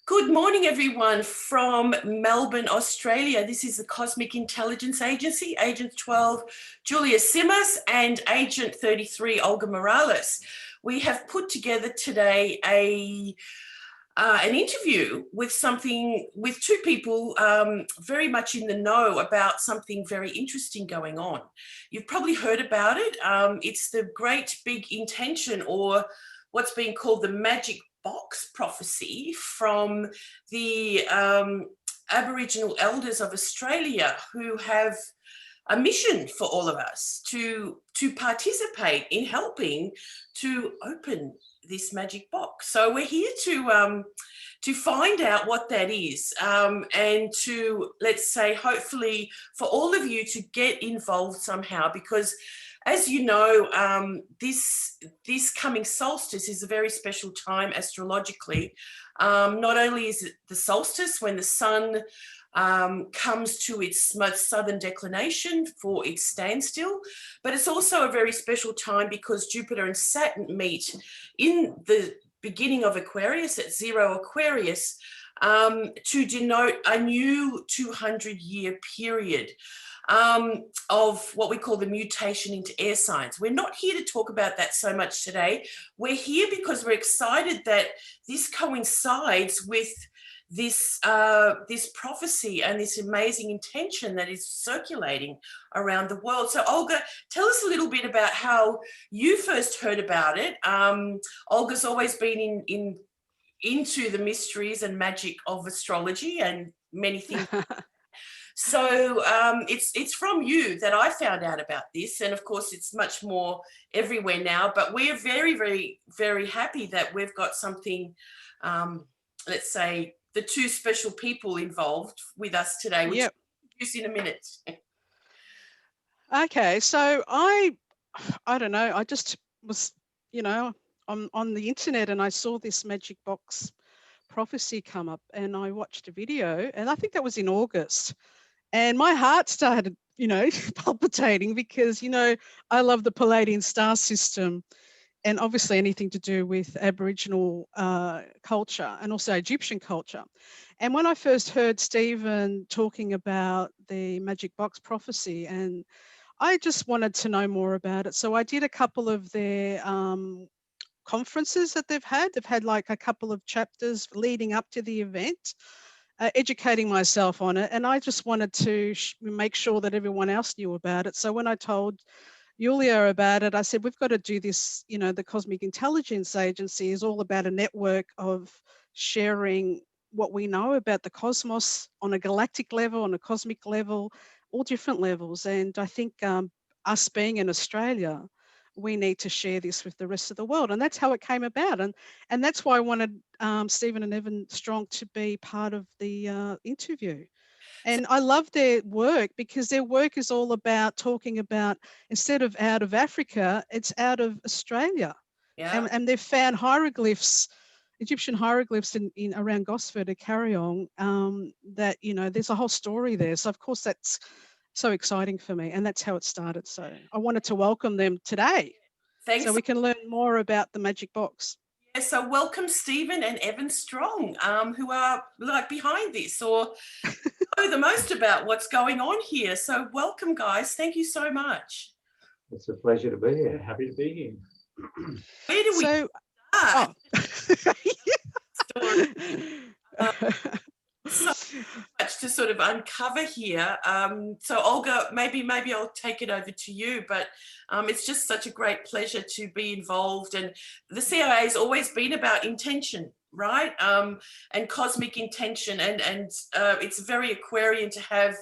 Good morning, everyone, from Melbourne, Australia. This is the Cosmic Intelligence Agency, Agent 12, Julija Simas and Agent 33, Olga Morales. We have put together today an interview with two people very much in the know about something very interesting going on. You've probably heard about it. It's the great big intention, or what's being called the magic box prophecy, from the Aboriginal elders of Australia, who have a mission for all of us to participate in helping to open this magic box. So we're here to find out what that is, and to, let's say, hopefully for all of you to get involved somehow, because as you know, this coming solstice is a very special time astrologically. Not only is it the solstice when the sun comes to its most southern declination for its standstill, but it's also a very special time because Jupiter and Saturn meet in the beginning of Aquarius at 0 Aquarius, to denote a new 200-year period of what we call the mutation into air signs. We're not here to talk about that so much today. We're here because we're excited that this coincides with this prophecy and this amazing intention that is circulating around the world. So Olga, tell us a little bit about how you first heard about it. Olga's always been into the mysteries and magic of astrology and many things. So it's from you that I found out about this, and of course it's much more everywhere now, but we're very, very, very happy that we've got something, let's say, the two special people involved with us today, which I'll introduce in a minute. Okay, so I don't know, I just was, on the internet, and I saw this magic box prophecy come up, and I watched a video, and I think that was in August. And my heart started, palpitating because, I love the Pleiadian star system and obviously anything to do with Aboriginal culture and also Egyptian culture. And when I first heard Stephen talking about the magic box prophecy, and I just wanted to know more about it. So I did a couple of their conferences that they've had. They've had like a couple of chapters leading up to the event. Educating myself on it, and I just wanted to make sure that everyone else knew about it. So when I told Julija about it, I said, we've got to do this. The Cosmic Intelligence Agency is all about a network of sharing what we know about the cosmos on a galactic level, on a cosmic level, all different levels. And I think us being in Australia, we need to share this with the rest of the world. And that's how it came about. And that's why I wanted Stephen and Evan Strong to be part of the interview. And I love their work because their work is all about talking about, instead of out of Africa, it's out of Australia. Yeah. And they've found hieroglyphs, Egyptian hieroglyphs in around Gosford or Carryong, that, there's a whole story there. So of course that's so exciting for me, and that's how it started. So I wanted to welcome them today. Thanks. So we can learn more about the magic box. Yeah, so welcome Stephen and Evan Strong, who are like behind this or know the most about what's going on here. So welcome, guys. Thank you so much. It's a pleasure to be here. Happy to be here. Where do we start? So much to sort of uncover here. So Olga, maybe I'll take it over to you, but it's just such a great pleasure to be involved. And the CIA has always been about intention, right? And cosmic intention, and it's very Aquarian to have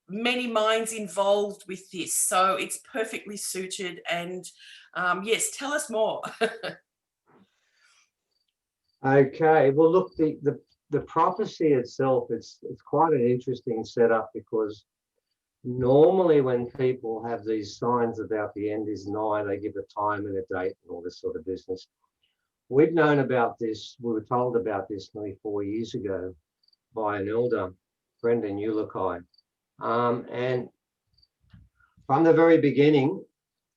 many minds involved with this. So it's perfectly suited. And yes, tell us more. Okay, well, look, the prophecy itself, it's quite an interesting setup, because normally when people have these signs about the end is nigh, they give a time and a date and all this sort of business. We've known about this, we were told about this nearly 4 years ago by an elder, Brendan Ulikai. And from the very beginning,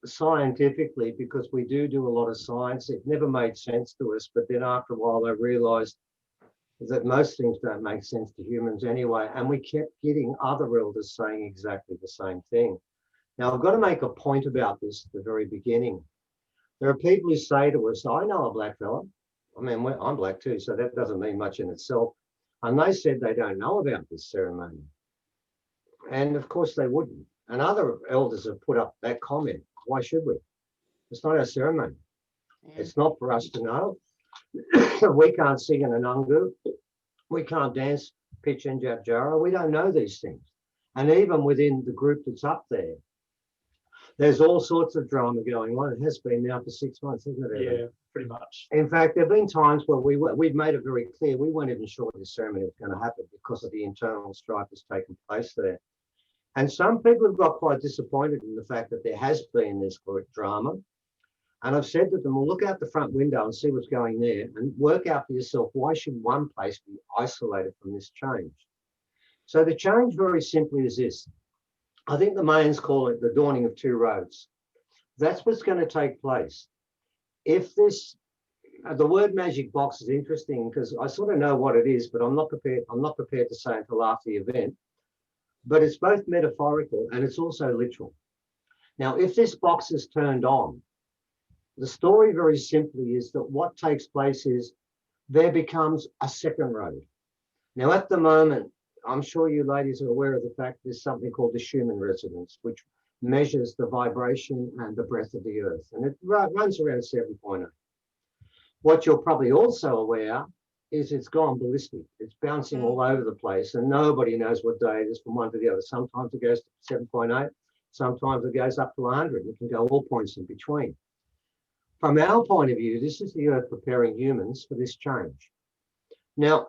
scientifically, because we do a lot of science, it never made sense to us. But then after a while, I realized that most things don't make sense to humans anyway. And we kept getting other elders saying exactly the same thing. Now, I've got to make a point about this at the very beginning. There are people who say to us, I know a black fella. I mean, I'm black too, so that doesn't mean much in itself. And they said they don't know about this ceremony. And of course they wouldn't. And other elders have put up that comment. Why should we? It's not our ceremony. It's not for us to know. We can't sing in an ungu. We can't dance pitch and jab jara. We don't know these things. And even within the group that's up there, there's all sorts of drama going on. It has been now for 6 months, isn't it? Yeah, pretty much. In fact, there have been times where we've made it very clear we weren't even sure this ceremony was going to happen because of the internal strife that's taken place there. And some people have got quite disappointed in the fact that there has been this great drama. And I've said to them, well, look out the front window and see what's going there and work out for yourself, why should one place be isolated from this change? So the change very simply is this. I think the Mayans call it the dawning of two roads. That's what's going to take place. If this, the word magic box is interesting because I sort of know what it is, but I'm not prepared to say until after the event. But it's both metaphorical and it's also literal. Now, if this box is turned on, the story very simply is that what takes place is there becomes a second road. Now, at the moment, I'm sure you ladies are aware of the fact there's something called the Schumann Residence, which measures the vibration and the breath of the earth. And it runs around 7.8. What you're probably also aware is it's gone ballistic. It's bouncing all over the place and nobody knows what day it is from one to the other. Sometimes it goes to 7.8, sometimes it goes up to 100. It can go all points in between. From our point of view, this is the earth preparing humans for this change. Now,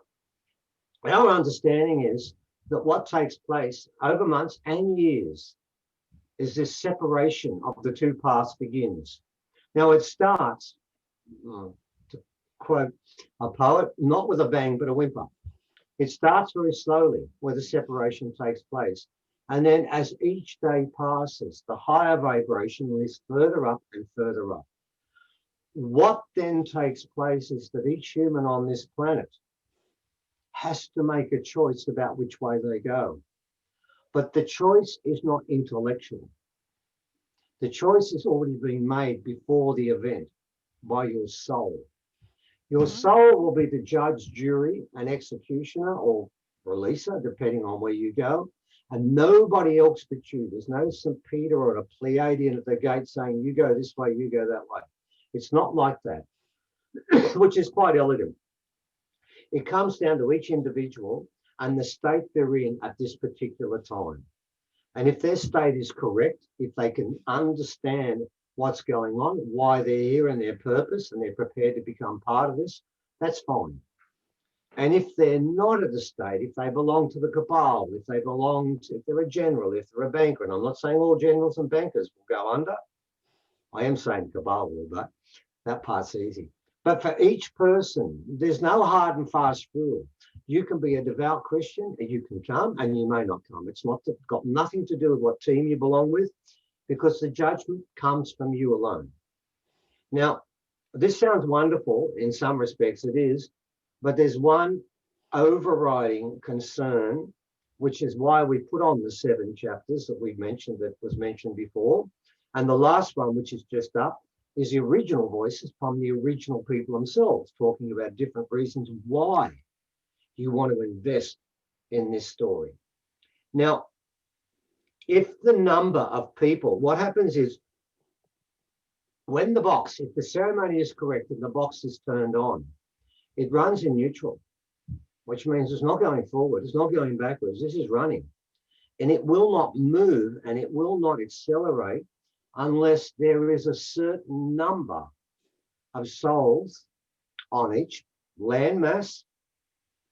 our understanding is that what takes place over months and years is this separation of the two paths begins. Now, it starts, to quote a poet, not with a bang, but a whimper. It starts very slowly where the separation takes place. And then as each day passes, the higher vibration lifts further up and further up. What then takes place is that each human on this planet has to make a choice about which way they go. But the choice is not intellectual. The choice has already been made before the event by your soul. Your soul will be the judge, jury, and executioner or releaser, depending on where you go. And nobody else but you. There's no St. Peter or a Pleiadian at the gate saying, you go this way, you go that way. It's not like that, which is quite elegant. It comes down to each individual and the state they're in at this particular time. And if their state is correct, if they can understand what's going on, why they're here and their purpose, and they're prepared to become part of this, that's fine. And if they're not at a state, if they belong to the cabal, if they're a general, if they're a banker, and I'm not saying all generals and bankers will go under. I am saying cabal will, but that part's easy. But for each person, there's no hard and fast rule. You can be a devout Christian and you can come and you may not come. It's not got nothing to do with what team you belong with because the judgment comes from you alone. Now, this sounds wonderful. In some respects it is, but there's one overriding concern, which is why we put on the 7 chapters that we've mentioned, that was mentioned before. And the last one, which is just up, is the original voices from the original people themselves, talking about different reasons why you want to invest in this story. Now, if the number of people, what happens is when the box, if the ceremony is correct and the box is turned on, it runs in neutral, which means it's not going forward, it's not going backwards, this is running. And it will not move and it will not accelerate unless there is a certain number of souls on each landmass.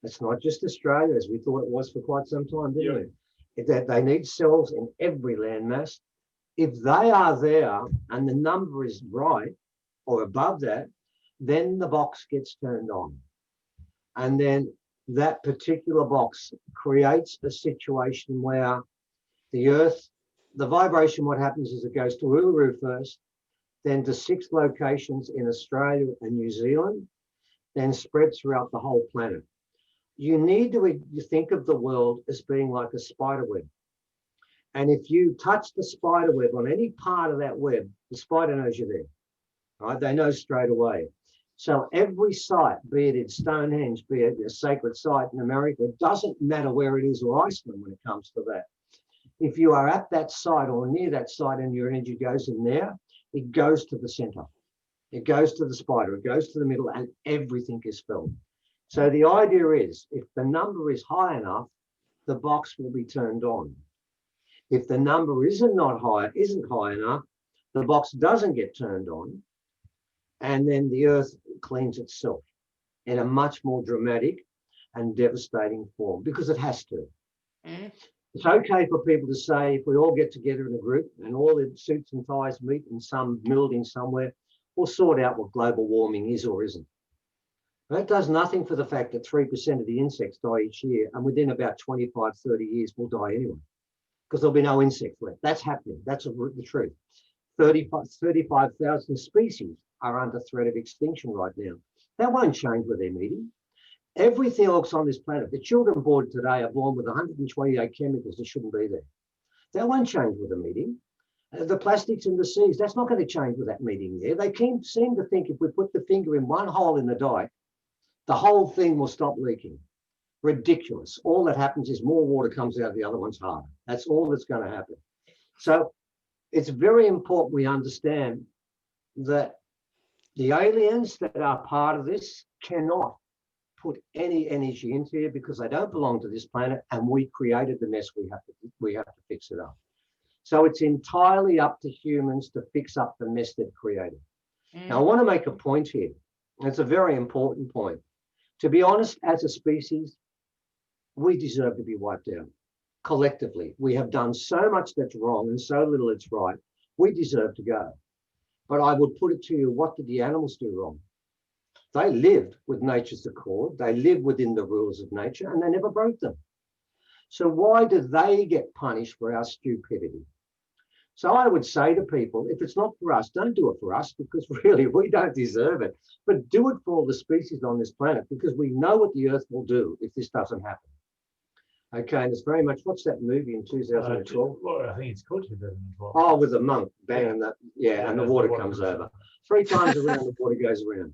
It's not just Australia, as we thought it was for quite some time, didn't we? That they need cells in every landmass. If they are there and the number is right or above that, then the box gets turned on. And then that particular box creates a situation where the earth, the vibration, what happens is it goes to Uluru first, then to 6 locations in Australia and New Zealand, then spreads throughout the whole planet. you need to think of the world as being like a spider web. And if you touch the spider web on any part of that web, the spider knows you're there, right? They know straight away. So every site, be it in Stonehenge, be it a sacred site in America, it doesn't matter where it is, or Iceland when it comes to that. If you are at that site or near that site and your energy goes in there, it goes to the center. It goes to the spider, it goes to the middle, and everything is felt. So the idea is, if the number is high enough, the box will be turned on. If the number isn't high enough, the box doesn't get turned on, and then the earth cleans itself in a much more dramatic and devastating form, because it has to. It's okay for people to say, if we all get together in a group and all the suits and ties meet in some building somewhere, we'll sort out what global warming is or isn't. That does nothing for the fact that 3% of the insects die each year, and within about 25, 30 years, we'll die anyway, because there'll be no insects left. That's happening. That's the truth. 35,000 species are under threat of extinction right now. That won't change with their meeting. Everything else on this planet, the children born today are born with 128 chemicals that shouldn't be there. That won't change with a meeting. The plastics in the seas, that's not going to change with that meeting there. They seem to think if we put the finger in one hole in the dike, the whole thing will stop leaking. Ridiculous. All that happens is more water comes out of the other one's harder. That's all that's going to happen. So it's very important we understand that the aliens that are part of this cannot put any energy into here, because they don't belong to this planet, and we created the mess. We have to fix it up. So it's entirely up to humans to fix up the mess they've created. Now, I want to make a point here. It's a very important point. To be honest, as a species, we deserve to be wiped out collectively. We have done so much that's wrong and so little that's right. We deserve to go. But I would put it to you, what did the animals do wrong? They lived with nature's accord. They lived within the rules of nature, and they never broke them. So why do they get punished for our stupidity? So I would say to people, if it's not for us, don't do it for us, because really we don't deserve it. But do it for all the species on this planet, because we know what the earth will do if this doesn't happen. Okay, and it's very much, what's that movie in 2012? Well, I think it's called 2012. Oh, with the monk, bang, and the water comes over. 3 times around, the water goes around.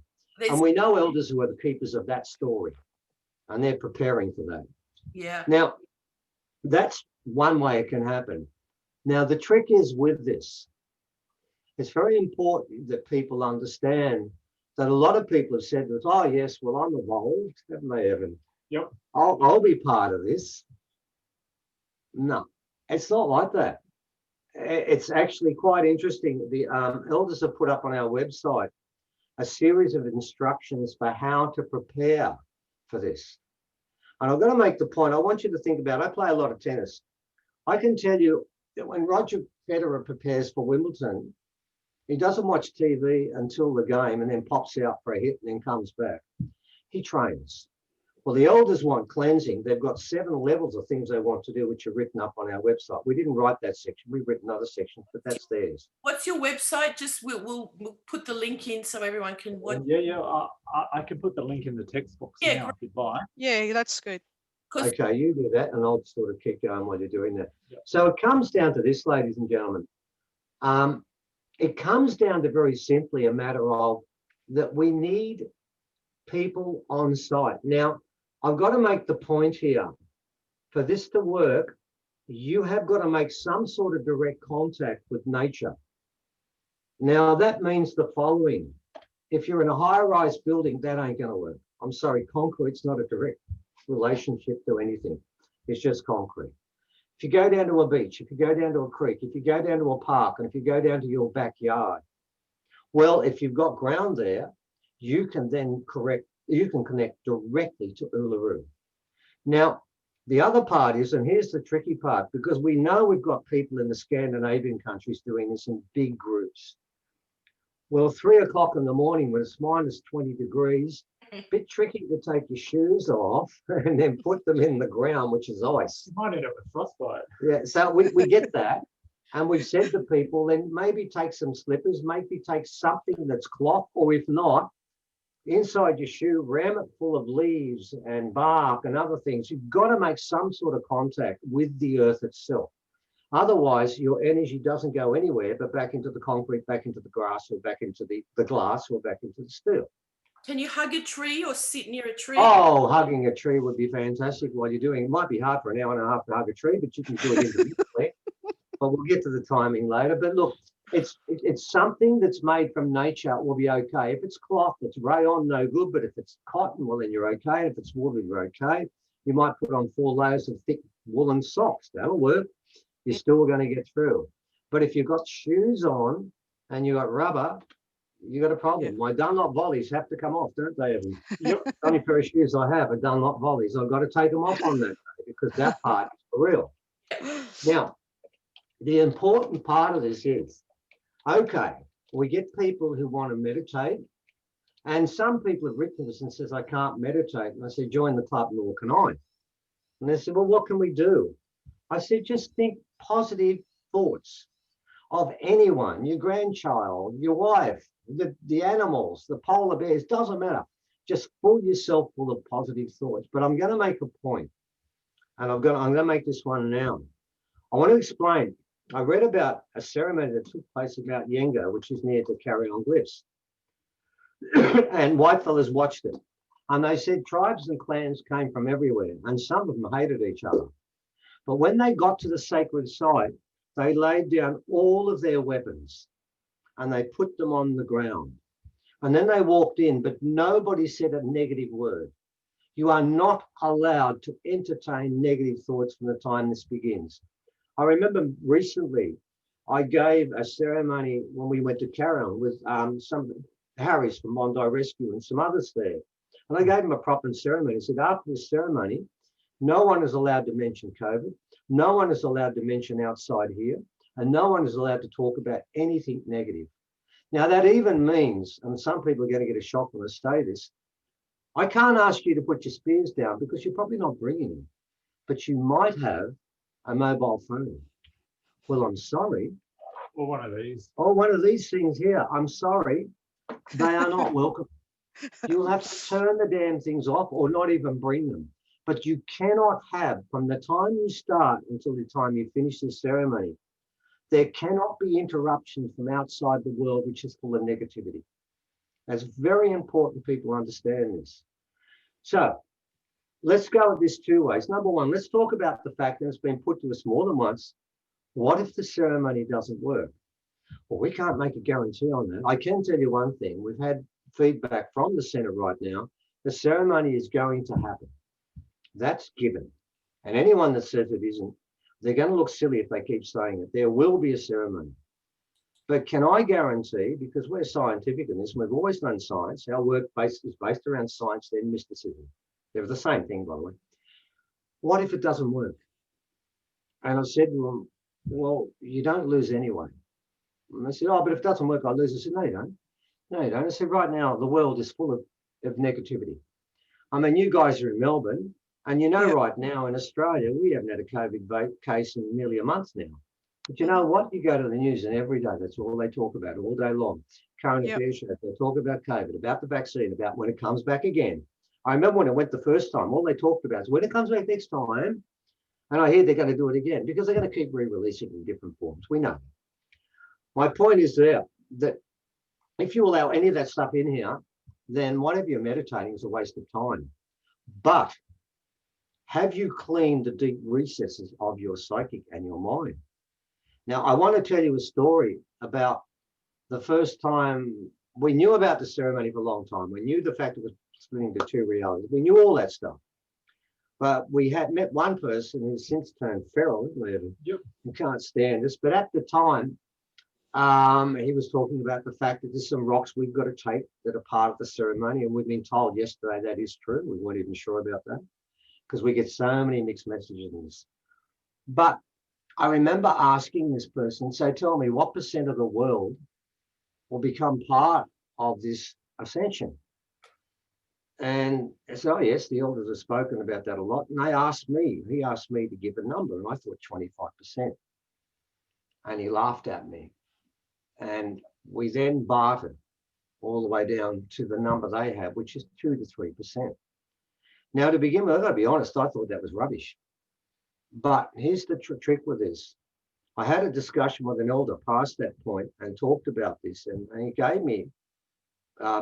And we know elders who are the keepers of that story, and they're preparing for that. Yeah. Now, that's one way it can happen. Now, the trick is with this, it's very important that people understand that a lot of people have said, oh, yes, well, I'm evolved, haven't they, Evan? Yep. I'll be part of this. No, it's not like that. It's actually quite interesting. The elders have put up on our website a series of instructions for how to prepare for this. And I'm going to make the point, I want you to think about, I play a lot of tennis. I can tell you that when Roger Federer prepares for Wimbledon, he doesn't watch TV until the game and then pops out for a hit and then comes back. He trains. Well, the elders want cleansing. They've got 7 levels of things they want to do, which are written up on our website. We didn't write that section. We've written other sections, but that's theirs. What's your website? Just we'll put the link in so everyone can watch. Yeah. I can put the link in the text box now if you'd like. Yeah, that's good. Okay, you do that, and I'll sort of keep going while you're doing that. Yep. So it comes down to this, ladies and gentlemen. It comes down to very simply a matter of that we need people on site. Now, I've got to make the point here, for this to work, you have got to make some sort of direct contact with nature. Now, that means the following. If you're in a high-rise building, that ain't going to work. I'm sorry, concrete's not a direct relationship to anything. It's just concrete. If you go down to a beach, if you go down to a creek, if you go down to a park, and if you go down to your backyard, well, if you've got ground there, you can then connect directly to Uluru. Now, the other part is, and here's the tricky part, because we know we've got people in the Scandinavian countries doing this in big groups. Well, 3 o'clock in the morning when it's minus 20 degrees, a bit tricky to take your shoes off and then put them in the ground, which is ice. You might end up with frostbite. Yeah, so we get that. And we've said to people, then maybe take some slippers, maybe take something that's cloth, or if not, inside your shoe, ram it full of leaves and bark and other things. You've got to make some sort of contact with the earth itself. Otherwise, your energy doesn't go anywhere but back into the concrete, back into the grass, or back into the glass, or back into the steel. Can you hug a tree or sit near a tree? Oh, hugging a tree would be fantastic while you're doing it. It might be hard for an hour and a half to hug a tree, but you can do it individually. But we'll get to the timing later. But look, it's something that's made from nature will be okay. If it's cloth, it's rayon, no good. But if it's cotton, well, then you're okay. If it's wool, you're okay. You might put on 4 layers of thick woolen socks. That'll work. You're still going to get through. But if you've got shoes on and you've got rubber, you got a problem. My Dunlop volleys have to come off, don't they, Evan? Yep. The only pair of shoes I have are Dunlop volleys. I've got to take them off on that day because that part is for real. Now, the important part of this is, okay, we get people who want to meditate, and some people have written to us and says, I can't meditate. And I said, join the club, nor can I. And they said, well, what can we do? I said, just think positive thoughts of anyone, your grandchild, your wife, the animals, the polar bears, doesn't matter. Just fill yourself full of positive thoughts. But I'm going to make a point, and I'm going to make this one now. I want to explain. I read about a ceremony that took place about Yenga, which is near to Carry-on Glyphs. And whitefellas watched it. And they said tribes and clans came from everywhere, and some of them hated each other. But when they got to the sacred site, they laid down all of their weapons and they put them on the ground. And then they walked in, but nobody said a negative word. You are not allowed to entertain negative thoughts from the time this begins. I remember recently, I gave a ceremony when we went to Carry-on with some Harry's from Bondi Rescue and some others there. And I gave them a proper ceremony. I said, after this ceremony, no one is allowed to mention COVID. No one is allowed to mention outside here. And no one is allowed to talk about anything negative. Now, that even means, and some people are going to get a shock when I say this, I can't ask you to put your spears down because you're probably not bringing them. But you might have a mobile phone. Well, I'm sorry. Or one of these. Or one of these things here. I'm sorry. They are not welcome. You'll have to turn the damn things off or not even bring them. But you cannot have, from the time you start until the time you finish the ceremony, there cannot be interruptions from outside the world, which is full of negativity. It's very important people understand this. So let's go at this 2 ways. Number one, let's talk about the fact that it's been put to us more than once. What if the ceremony doesn't work? Well, we can't make a guarantee on that. I can tell you one thing. We've had feedback from the centre right now. The ceremony is going to happen. That's given. And anyone that says it isn't, they're going to look silly if they keep saying it. There will be a ceremony. But can I guarantee, because we're scientific in this, we've always done science, our work is based around science, then mysticism. They're the same thing, by the way. What if it doesn't work? And I said to them, well, you don't lose anyway. And they said, oh, but if it doesn't work, I lose. I said, no, you don't. No, you don't. I said, right now, the world is full of negativity. I mean, you guys are in Melbourne. And you know, right now in Australia, we haven't had a COVID case in nearly a month now. But you know what? You go to the news and every day, that's all they talk about all day long. Current affairs shows, they talk about COVID, about the vaccine, about when it comes back again. I remember when it went the first time, all they talked about is when it comes back next time. And I hear they're going to do it again because they're going to keep re-releasing it in different forms. We know. My point is there that if you allow any of that stuff in here, then whatever you're meditating is a waste of time. But have you cleaned the deep recesses of your psychic and your mind? Now, I want to tell you a story about the first time we knew about the ceremony for a long time. We knew the fact it was splitting to 2 realities. We knew all that stuff. But we had met one person who's since turned feral, Yep. You can't stand us. But at the time, he was talking about the fact that there's some rocks we've got to take that are part of the ceremony. And we've been told yesterday that is true. We weren't even sure about that, because we get so many mixed messages in this. But I remember asking this person, so tell me, what % of the world will become part of this ascension? And so, yes, the elders have spoken about that a lot. And he asked me to give a number, and I thought 25%. And he laughed at me. And we then bartered. all the way down to the number they have, which is 2 to 3%. Now, to begin with, I've got to be honest, I thought that was rubbish. But here's the trick with this. I had a discussion with an elder past that point and talked about this, and he gave me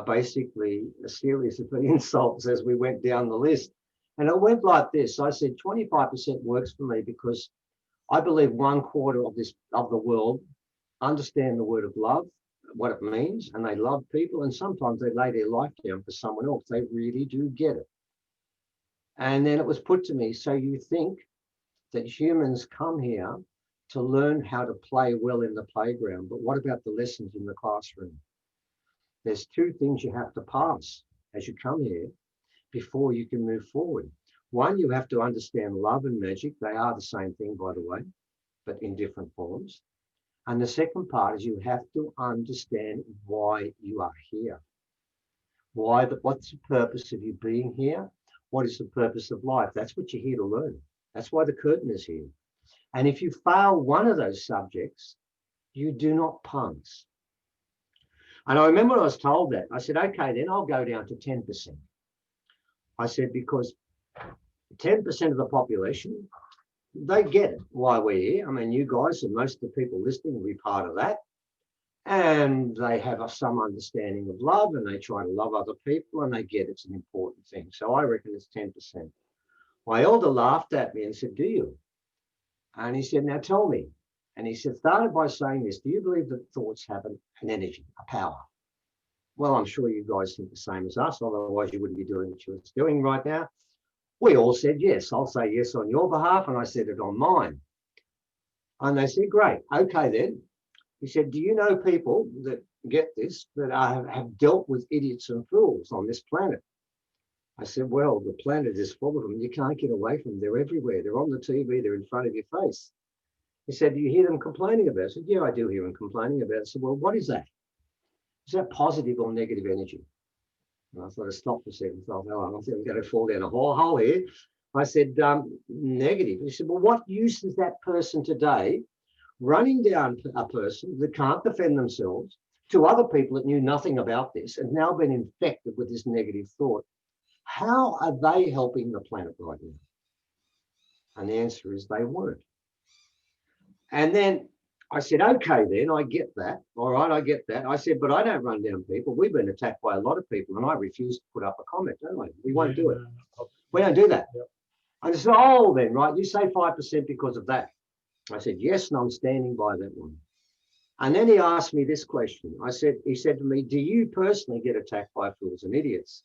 basically a series of insults as we went down the list. And it went like this. I said 25% works for me because I believe 1/4 of the world understand the word of love, what it means, and they love people, and sometimes they lay their life down for someone else. They really do get it. And then it was put to me, so you think that humans come here to learn how to play well in the playground, but what about the lessons in the classroom? There's 2 things you have to pass as you come here before you can move forward. One, you have to understand love and magic. They are the same thing, by the way, but in different forms. And the second part is you have to understand why you are here. What's the purpose of you being here? What is the purpose of life? That's what you're here to learn. That's why the curtain is here. And if you fail one of those subjects, you do not pass. And I remember I was told that. I said, okay, then I'll go down to 10%. I said, because 10% of the population, they get it, why we're here. I mean, you guys and most of the people listening will be part of that. And they have some understanding of love and they try to love other people and they get it's an important thing. So I reckon it's 10%. My elder laughed at me and said, do you? And he said, now tell me. And he said, started by saying this, do you believe that thoughts have an energy, a power? Well, I'm sure you guys think the same as us, otherwise you wouldn't be doing what you're doing right now. We all said yes. I'll say yes on your behalf, and I said it on mine. And they said, great, okay then. He said, do you know people that get this, that have dealt with idiots and fools on this planet? I said, well, the planet is full of them. You can't get away from them. They're everywhere. They're on the TV. They're in front of your face. He said, do you hear them complaining about it? I said, yeah, I do hear them complaining about it. I said, well, what is that? Is that positive or negative energy? And I thought I stopped for a second. I thought, oh, I don't think I'm going to fall down a hole here. I said, negative. He said, well, what use is that person today running down a person that can't defend themselves to other people that knew nothing about this and now been infected with this negative thought? How are they helping the planet right now? And the answer is they weren't. And then I said, okay, then I get that. All right, I get that. I said, but I don't run down people. We've been attacked by a lot of people and I refuse to put up a comment, don't we? We won't do it. We don't do that. Yep. I said, oh, then, right, you say 5% because of that. I said, yes, and I'm standing by that one. And then he asked me this question. He said to me, do you personally get attacked by fools and idiots?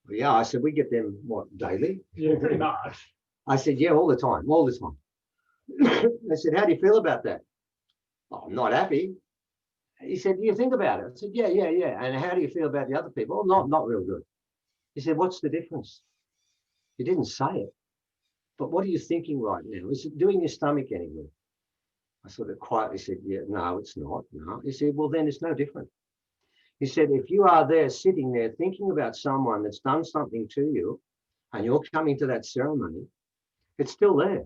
Well, yeah, I said, we get them, what, daily? Yeah, pretty much. I said, yeah, all the time, all the time. I said, how do you feel about that? Oh, I'm not happy. He said, do you think about it? I said, yeah. And how do you feel about the other people? Oh, not real good. He said, what's the difference? He didn't say it. But what are you thinking right now? Is it doing your stomach any good? I sort of quietly said, yeah, no, it's not. No. He said, well, then it's no different. He said, if you are there sitting there thinking about someone that's done something to you and you're coming to that ceremony, it's still there.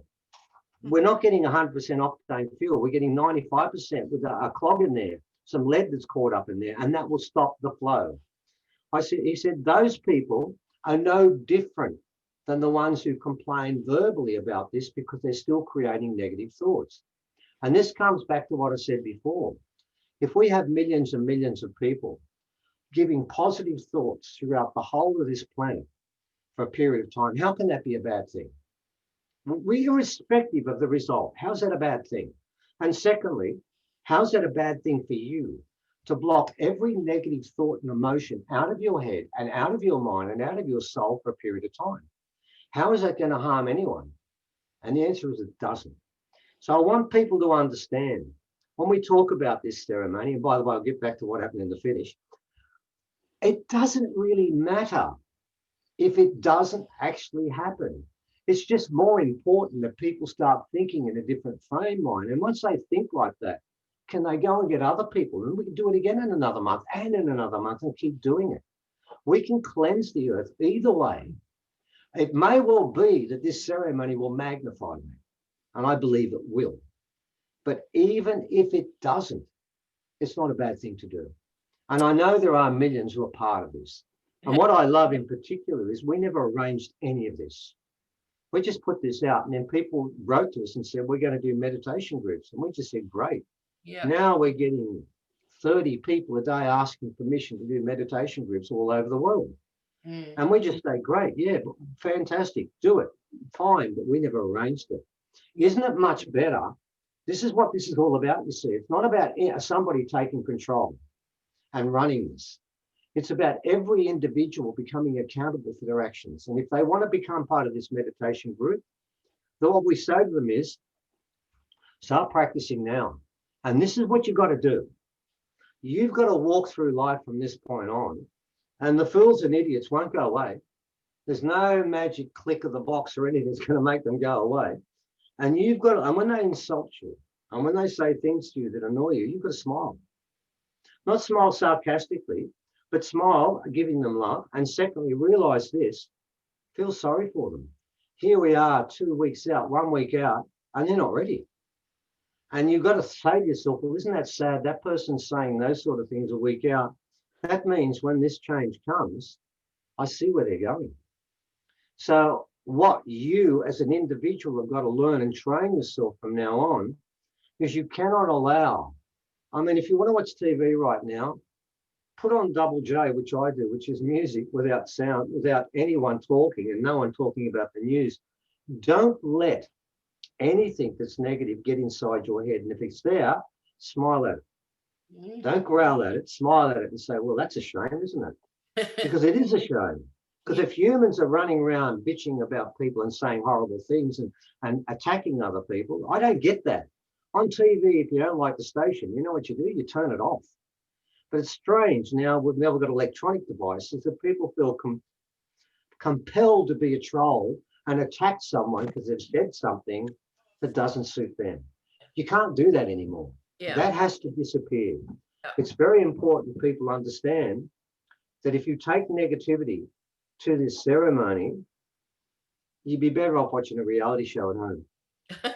We're not getting 100% octane fuel. We're getting 95% with a clog in there, some lead that's caught up in there, and that will stop the flow. He said, those people are no different than the ones who complain verbally about this because they're still creating negative thoughts. And this comes back to what I said before. If we have millions and millions of people giving positive thoughts throughout the whole of this planet for a period of time, how can that be a bad thing? Irrespective of the result, how's that a bad thing? And secondly, how's that a bad thing for you to block every negative thought and emotion out of your head and out of your mind and out of your soul for a period of time? How is that going to harm anyone? And the answer is it doesn't. So I want people to understand when we talk about this ceremony, and by the way, I'll get back to what happened in the finish, it doesn't really matter if it doesn't actually happen. It's just more important that people start thinking in a different frame mind. And once they think like that, can they go and get other people? And we can do it again in another month and in another month and keep doing it. We can cleanse the earth either way. It may well be that this ceremony will magnify that, and I believe it will. But even if it doesn't, it's not a bad thing to do. And I know there are millions who are part of this. And what I love in particular is we never arranged any of this. We just put this out, and then people wrote to us and said, we're going to do meditation groups. And we just said, great. Yeah. Now we're getting 30 people a day asking permission to do meditation groups all over the world. And we just say, great, yeah, fantastic, do it, fine, but we never arranged it. Isn't it much better? This is what this is all about, you see. It's not about somebody taking control and running this. It's about every individual becoming accountable for their actions. And if they want to become part of this meditation group, then what we say to them is, start practicing now. And this is what you've got to do. You've got to walk through life from this point on, and the fools and idiots won't go away. There's no magic click of the box or anything that's going to make them go away. And you've got to, and when they insult you, and when they say things to you that annoy you, you've got to smile. Not smile sarcastically, but smile, giving them love. And secondly, realize this, feel sorry for them. Here we are 2 weeks out, 1 week out, and they're not ready. And you've got to say to yourself, well, isn't that sad? That person's saying those sort of things a week out. That means when this change comes, I see where they're going. So what you as an individual have got to learn and train yourself from now on is you cannot allow, I mean, if you want to watch TV right now, put on Double J, which I do, which is music without sound, without anyone talking and no one talking about the news. Don't let anything that's negative get inside your head. And if it's there, smile at it. Don't growl at it, smile at it and say, well, that's a shame, isn't it? Because it is a shame. Because if humans are running around bitching about people and saying horrible things and attacking other people, I don't get that. On TV, if you don't like the station, you know what you do? You turn it off. But it's strange now, we've never got electronic devices, that people feel compelled to be a troll and attack someone because they've said something that doesn't suit them. You can't do that anymore. Yeah. That has to disappear. Yeah. It's very important people understand that if you take negativity to this ceremony, you'd be better off watching a reality show at home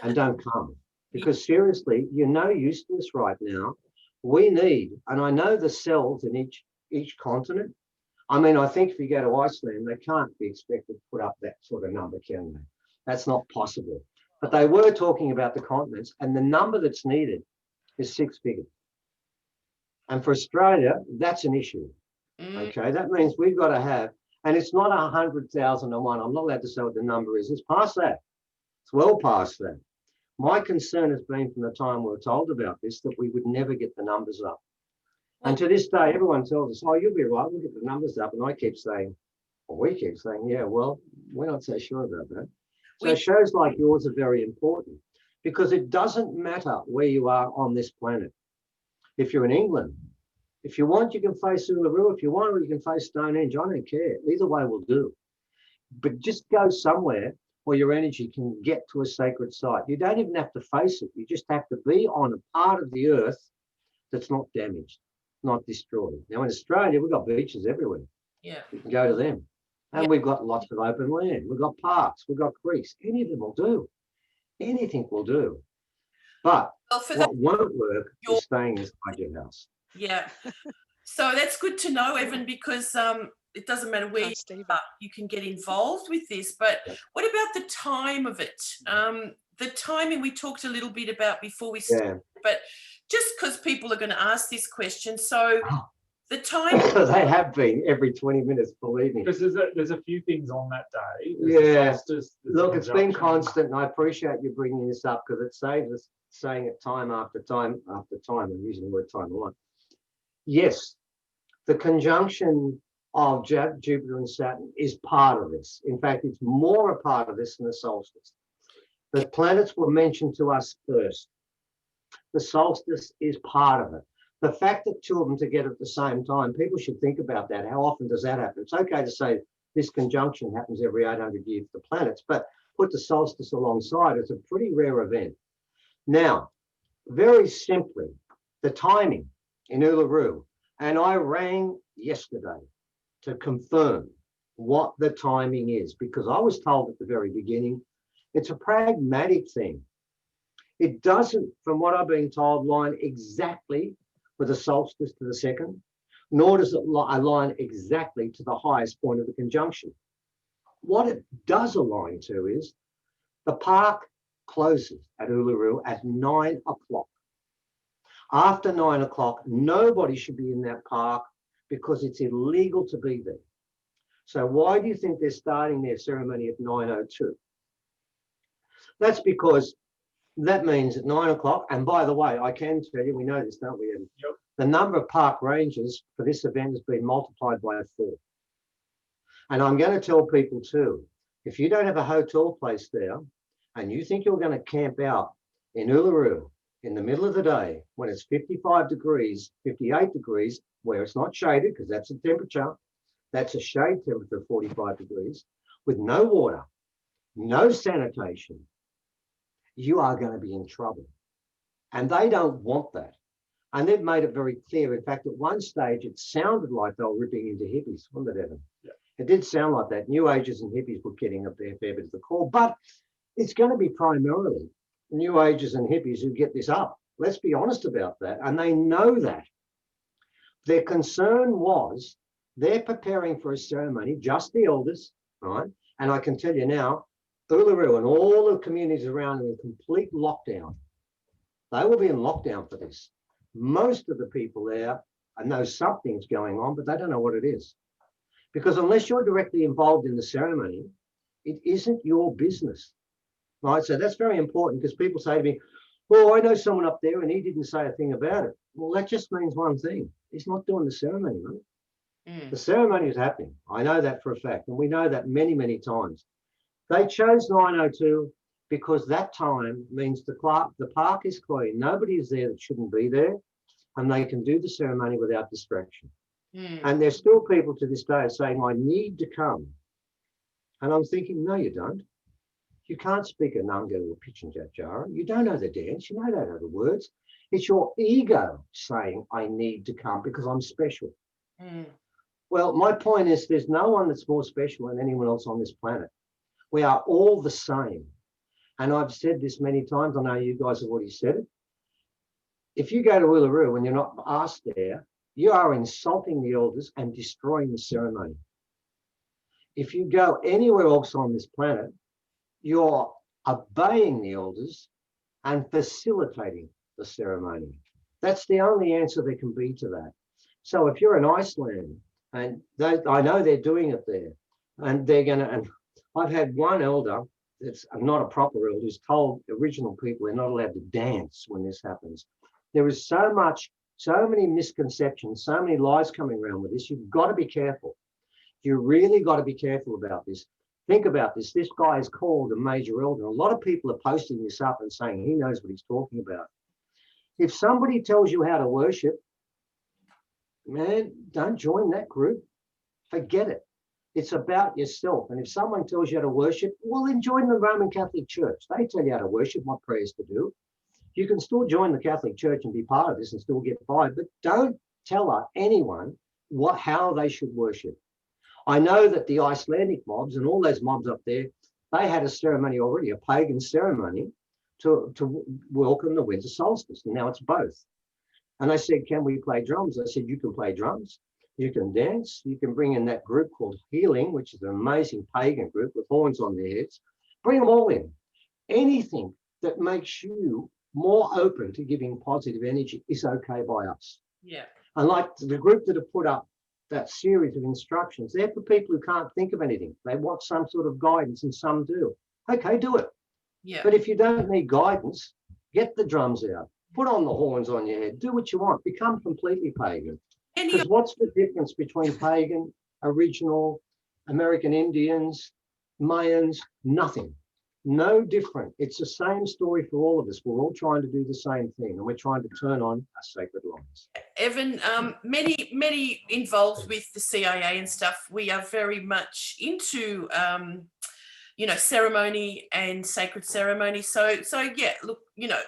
and don't come. Because seriously, you're no use to us right now. We need, and I know the cells in each continent. I mean, I think if you go to Iceland, they can't be expected to put up that sort of number, can they? That's not possible. But they were talking about the continents, and the number that's needed is 6 figures. And for Australia, that's an issue. Okay, that means we've got to have, and it's not 100,001. I'm not allowed to say what the number is. It's past that. It's well past that. My concern has been from the time we were told about this that we would never get the numbers up. And to this day, everyone tells us, oh, you'll be right, we'll get the numbers up. And I keep saying, or we keep saying, yeah, well, we're not so sure about that. So shows like yours are very important because it doesn't matter where you are on this planet. If you're in England, if you want, you can face Uluru. If you want, you can face Stonehenge. I don't care. Either way will do. But just go somewhere where your energy can get to a sacred site. You don't even have to face it. You just have to be on a part of the earth that's not damaged, not destroyed. Now in Australia, we've got beaches everywhere. Yeah. You can go to them. And we've got lots of open land. We've got parks. We've got creeks. Any of them will do. Anything will do. But what won't work is staying inside your house. Yeah. So that's good to know, Evan, because it doesn't matter where you are, you can get involved with this. But what about the time of it? The timing we talked a little bit about before we started, but just because people are going to ask this question. So the time... They have been every 20 minutes, believe me. Because there's a few things on that day. Look, it's been constant, and I appreciate you bringing this up because it saves us saying it time after time after time. I'm using the word time a lot. Yes, the conjunction of Jupiter and Saturn is part of this. In fact, it's more a part of this than the solstice. The planets were mentioned to us first. The solstice is part of it. The fact that two of them together at the same time, people should think about that. How often does that happen? It's okay to say this conjunction happens every 800 years for the planets, but put the solstice alongside, it's a pretty rare event. Now, very simply, the timing in Uluru, and I rang yesterday to confirm what the timing is, because I was told at the very beginning, it's a pragmatic thing. It doesn't, from what I've been told, line exactly with the solstice to the second. nor does it align exactly to the highest point of the conjunction. What it does align to is the park closes at Uluru at 9 o'clock. After 9 o'clock, nobody should be in that park because it's illegal to be there. So why do you think they're starting their ceremony at 9:02? That's because that means at 9 o'clock, and by the way, I can tell you, we know this, don't we? Yep. The number of park rangers for this event has been multiplied by 4. And I'm going to tell people too, if you don't have a hotel place there and you think you're going to camp out in Uluru in the middle of the day when it's 55 degrees, 58 degrees, where it's not shaded because that's the temperature, that's a shade temperature of 45 degrees, with no water, no sanitation, you are going to be in trouble. And they don't want that. And they've made it very clear. In fact, at one stage, it sounded like they were ripping into hippies, wasn't it, Evan? Yeah. It did sound like that. New Agers and hippies were getting up there a fair bit of the call. But it's going to be primarily New Agers and hippies who get this up. Let's be honest about that. And they know that. Their concern was they're preparing for a ceremony, just the elders, right? And I can tell you now, Uluru and all the communities around are in complete lockdown. They will be in lockdown for this. Most of the people there know something's going on, but they don't know what it is. Because unless you're directly involved in the ceremony, it isn't your business, right? So that's very important because people say to me, well, I know someone up there and he didn't say a thing about it. Well, that just means one thing. He's not doing the ceremony, right? The ceremony is happening. I know that for a fact. And we know that many, many times. They chose 9:02 because that time means the park is clean. Nobody is there that shouldn't be there. And they can do the ceremony without distraction. And there's still people to this day saying, I need to come. And I'm thinking, no, you don't. You can't speak a Nunga or Pichinjatjara. You don't know the dance. You don't know the words. It's your ego saying, I need to come because I'm special. Well, my point is there's no one that's more special than anyone else on this planet. We are all the same. And I've said this many times. I know you guys have already said it. If you go to Uluru and you're not asked there, you are insulting the elders and destroying the ceremony. If you go anywhere else on this planet, you're obeying the elders and facilitating the ceremony. That's the only answer there can be to that. So if you're in Iceland, and I know they're doing it there, and they're going to, and I've had one elder that's not a proper elder who's told original people they're not allowed to dance when this happens. There is so many misconceptions, so many lies coming around with this. You've got to be careful. You really got to be careful about this. Think about this. This guy is called a major elder. A lot of people are posting this up and saying he knows what he's talking about. If somebody tells you how to worship, man, don't join that group. Forget it. It's about yourself. And if someone tells you how to worship, well, then join the Roman Catholic Church. They tell you how to worship, what prayers to do. You can still join the Catholic Church and be part of this and still get by, but don't tell anyone how they should worship. I know that the Icelandic mobs and all those mobs up there, they had a ceremony already, a pagan ceremony to welcome the winter solstice. And now it's both. And I said, can we play drums? I said, you can play drums, you can dance, you can bring in that group called Healing, which is an amazing pagan group with horns on their heads. Bring them all in. Anything that makes you more open to giving positive energy is okay by us. Yeah. And like the group that have put up that series of instructions, they're for people who can't think of anything. They want some sort of guidance and some do. Okay, do it. Yeah. But if you don't need guidance, get the drums out, put on the horns on your head, do what you want, become completely pagan. Because what's the difference between pagan, original, American Indians, Mayans? Nothing. No different. It's the same story for all of us. We're all trying to do the same thing, and we're trying to turn on our sacred lines. Evan, many involved with the CIA and stuff, we are very much into, ceremony and sacred ceremony. So yeah, look,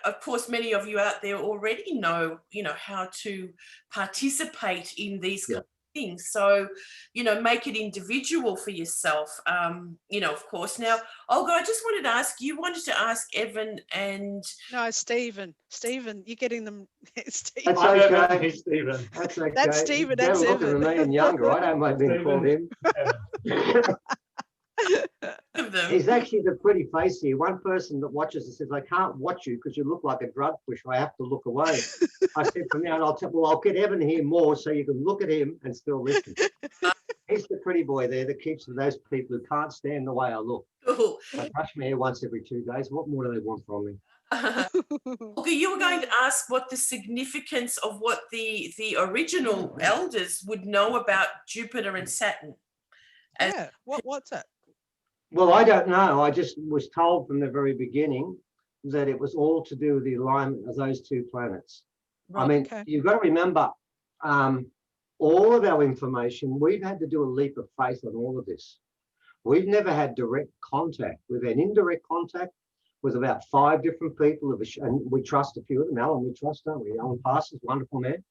of course, many of you out there already know, how to participate in these things. So, make it individual for yourself, of course. Now, Olga, I just wanted to ask, you wanted to ask Evan and... No, Stephen, you're getting them. That's I don't know okay. he's Stephen. That's okay. That's Stephen, They're that's looking Evan. at me and younger. I don't mind being called him. of them. He's actually the pretty face here. One person that watches us says, I can't watch you because you look like a drug pusher. I have to look away. I said, from now on, I'll get Evan here more so you can look at him and still listen. He's the pretty boy there that keeps those people who can't stand the way I look. Cool. I brush my hair once every 2 days. What more do they want from me? Olga, you were going to ask what the significance of what the original elders would know about Jupiter and Saturn. Yeah, what's that? Well, I don't know. I just was told from the very beginning that it was all to do with the alignment of those two planets. I mean, you've got to remember, all of our information, we've had to do a leap of faith on all of this. We've never had direct contact. We've had indirect contact with about 5 different people, and we trust a few of them. Alan, we trust, don't we? Alan Parsons, wonderful man.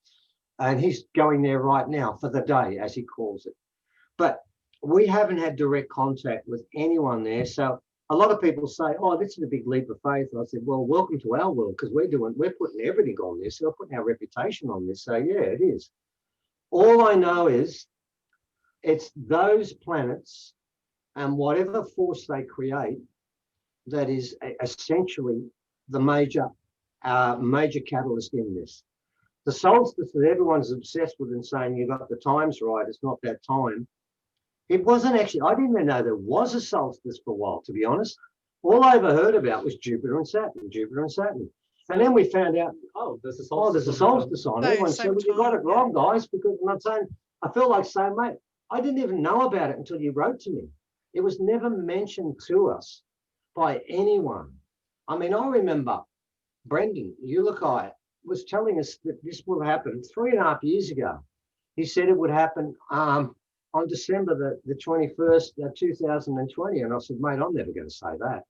And he's going there right now for the day, as he calls it. But we haven't had direct contact with anyone there. So a lot of people say, oh, this is a big leap of faith. And I said, well, welcome to our world, because we're putting everything on this. We're putting our reputation on this. So yeah, it is. All I know is it's those planets and whatever force they create that is essentially the major catalyst in this. The solstice that everyone's obsessed with and saying you got the times right, it's not that time. It wasn't actually, I didn't even know there was a solstice for a while, to be honest. All I ever heard about was Jupiter and Saturn, Jupiter and Saturn. And then we found out, there's a solstice on. Everyone said, well, you got it wrong, guys, because I'm not saying, I feel like saying, mate, I didn't even know about it until you wrote to me. It was never mentioned to us by anyone. I mean, I remember Brendan Ulikai was telling us that this will happen 3.5 years ago. He said it would happen on December the 21st, 2020. And I said, mate, I'm never going to say that.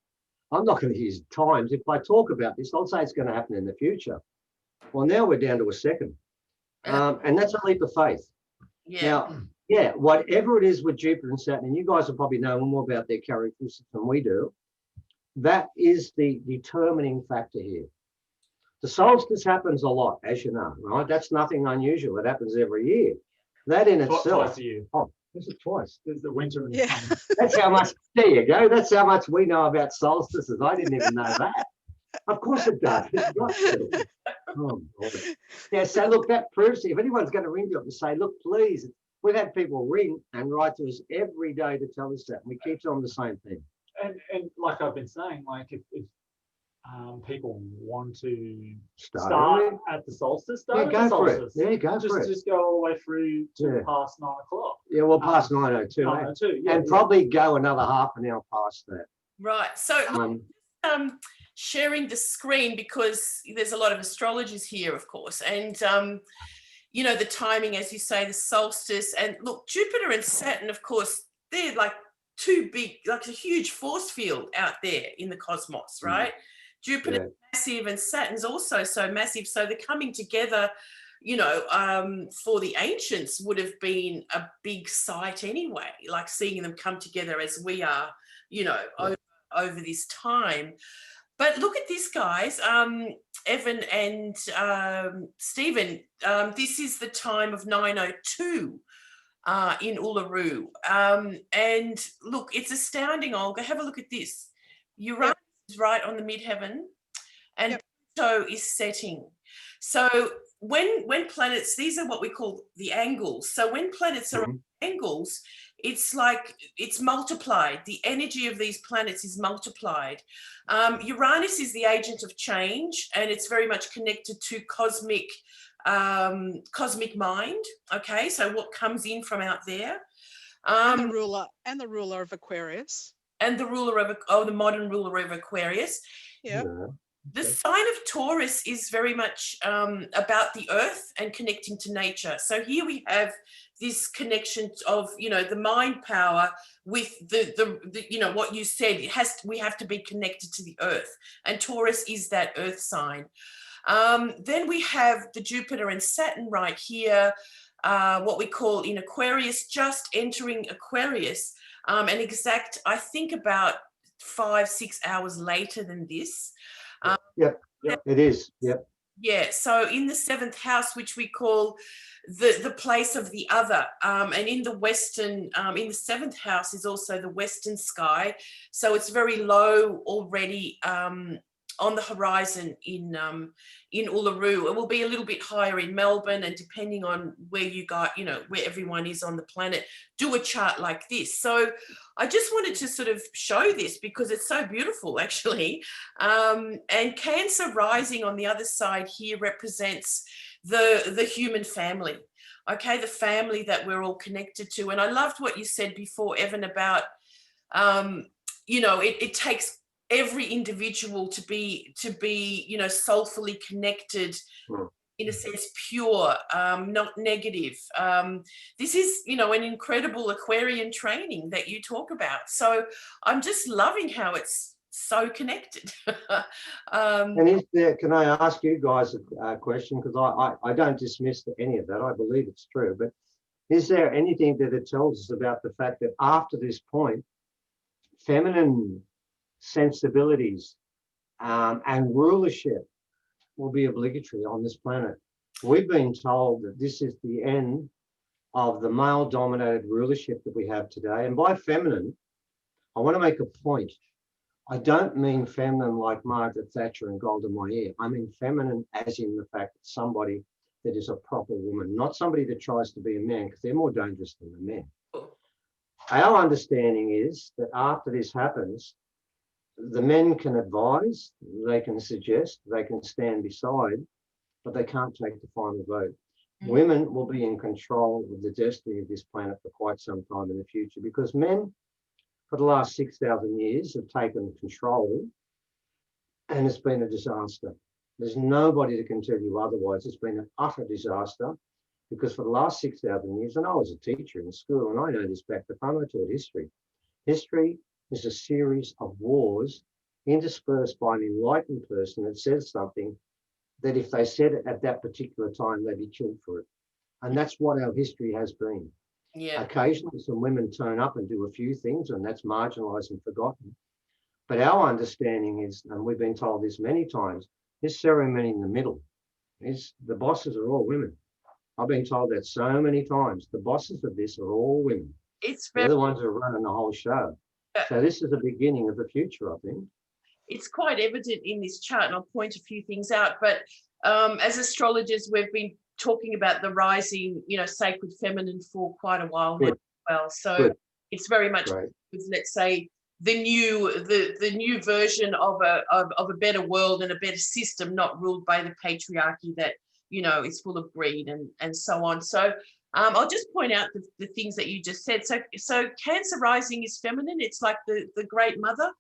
I'm not going to use times. If I talk about this, I'll say it's going to happen in the future. Well, now we're down to a second. And that's a leap of faith. Yeah. Now, yeah, whatever it is with Jupiter and Saturn, and you guys will probably know more about their characteristics than we do, that is the determining factor here. The solstice happens a lot, as you know, right? That's nothing unusual. It happens every year. That in itself. Twice a year. Oh, is it twice? There's the winter and the Yeah. summer. That's how much, there you go. That's how much we know about solstices. I didn't even know that. Of course it does. It's got to. Oh, boy. Yeah, so look, that proves it. If anyone's going to ring you up and say, look, please, we've had people ring and write to us every day to tell us that. And we keep telling them the same thing. And like I've been saying, like if people want to Start start at the solstice, start go at the for it. solstice. Yeah, go for it. Just go all the way through to past 9 o'clock. Yeah, well, past 9:02. 9:02, yeah, and probably go another half an hour past that. Right. So sharing the screen, because there's a lot of astrologers here, of course, and the timing, as you say, the solstice, and look, Jupiter and Saturn, of course, they're like two big, like a huge force field out there in the cosmos, right? Jupiter's massive and Saturn's also so massive, so they're coming together. For the ancients would have been a big sight anyway, like seeing them come together as we are, over this time. But look at this, guys, Evan and Stephen, this is the time of 9:02 in Uluru. And look, it's astounding, Olga. Have a look at this. Uranus is right on the midheaven and Pluto is setting. So when planets, these are what we call the angles. So when planets are on angles, it's like it's multiplied. The energy of these planets is multiplied. Uranus is the agent of change, and it's very much connected to cosmic mind. Okay, so what comes in from out there. And the ruler of Aquarius. And the ruler of the modern ruler of Aquarius. Yeah. The sign of Taurus is very much about the earth and connecting to nature. So here we have this connection of, the mind power with the what you said, we have to be connected to the earth. And Taurus is that earth sign. Then we have the Jupiter and Saturn right here. what we call in Aquarius, just entering Aquarius, and exact, I think about 5-6 hours later than this. Yep, it is. Yep. Yeah, so in the 7th house, which we call the place of the other, and in the Western, in the 7th house is also the Western sky. So it's very low already on the horizon in Uluru. It will be a little bit higher in Melbourne, and depending on where you got, you know, where everyone is on the planet, do a chart like this. So I just wanted to sort of show this because it's so beautiful, actually. And Cancer rising on the other side here represents the human family. Okay, the family that we're all connected to. And I loved what you said before, Evan, about you know, it takes every individual to be, you know, soulfully connected, in a sense, pure, not negative. This is, you know, an incredible Aquarian training that you talk about. So I'm just loving how it's so connected. And is there, can I ask you guys a question? Because I don't dismiss any of that. I believe it's true. But is there anything that it tells us about the fact that after this point, feminine sensibilities and rulership will be obligatory on this planet? We've been told that this is the end of the male-dominated rulership that we have today. And by feminine, I want to make a point. I don't mean feminine like Margaret Thatcher and Golda Meir. I mean feminine as in the fact that somebody that is a proper woman, not somebody that tries to be a man, because they're more dangerous than the men. Our understanding is that after this happens, the men can advise, they can suggest, they can stand beside, but they can't take the final vote. Women will be in control of the destiny of this planet for quite some time in the future, because men, for the last 6,000 years, have taken control, and it's been a disaster. There's nobody that can tell you otherwise. It's been an utter disaster, because for the last 6,000 years, and I was a teacher in school, and I know this back to front, I taught history. History is a series of wars interspersed by an enlightened person that says something that if they said it at that particular time, they'd be killed for it. And that's what our history has been. Yeah. Occasionally, some women turn up and do a few things, and that's marginalised and forgotten. But our understanding is, and we've been told this many times, this ceremony in the middle is the bosses are all women. I've been told that so many times. The bosses of this are all women. They're the ones who are running the whole show. So this is the beginning of the future, I think. It's quite evident in this chart, and I'll point a few things out. But as astrologers, we've been talking about the rising, you know, sacred feminine for quite a while now as well. So it's very much, let's say, the new version of a better world and a better system, not ruled by the patriarchy that, you know, is full of greed and so on. So I'll just point out the things that you just said. So Cancer rising is feminine. It's like the great mother,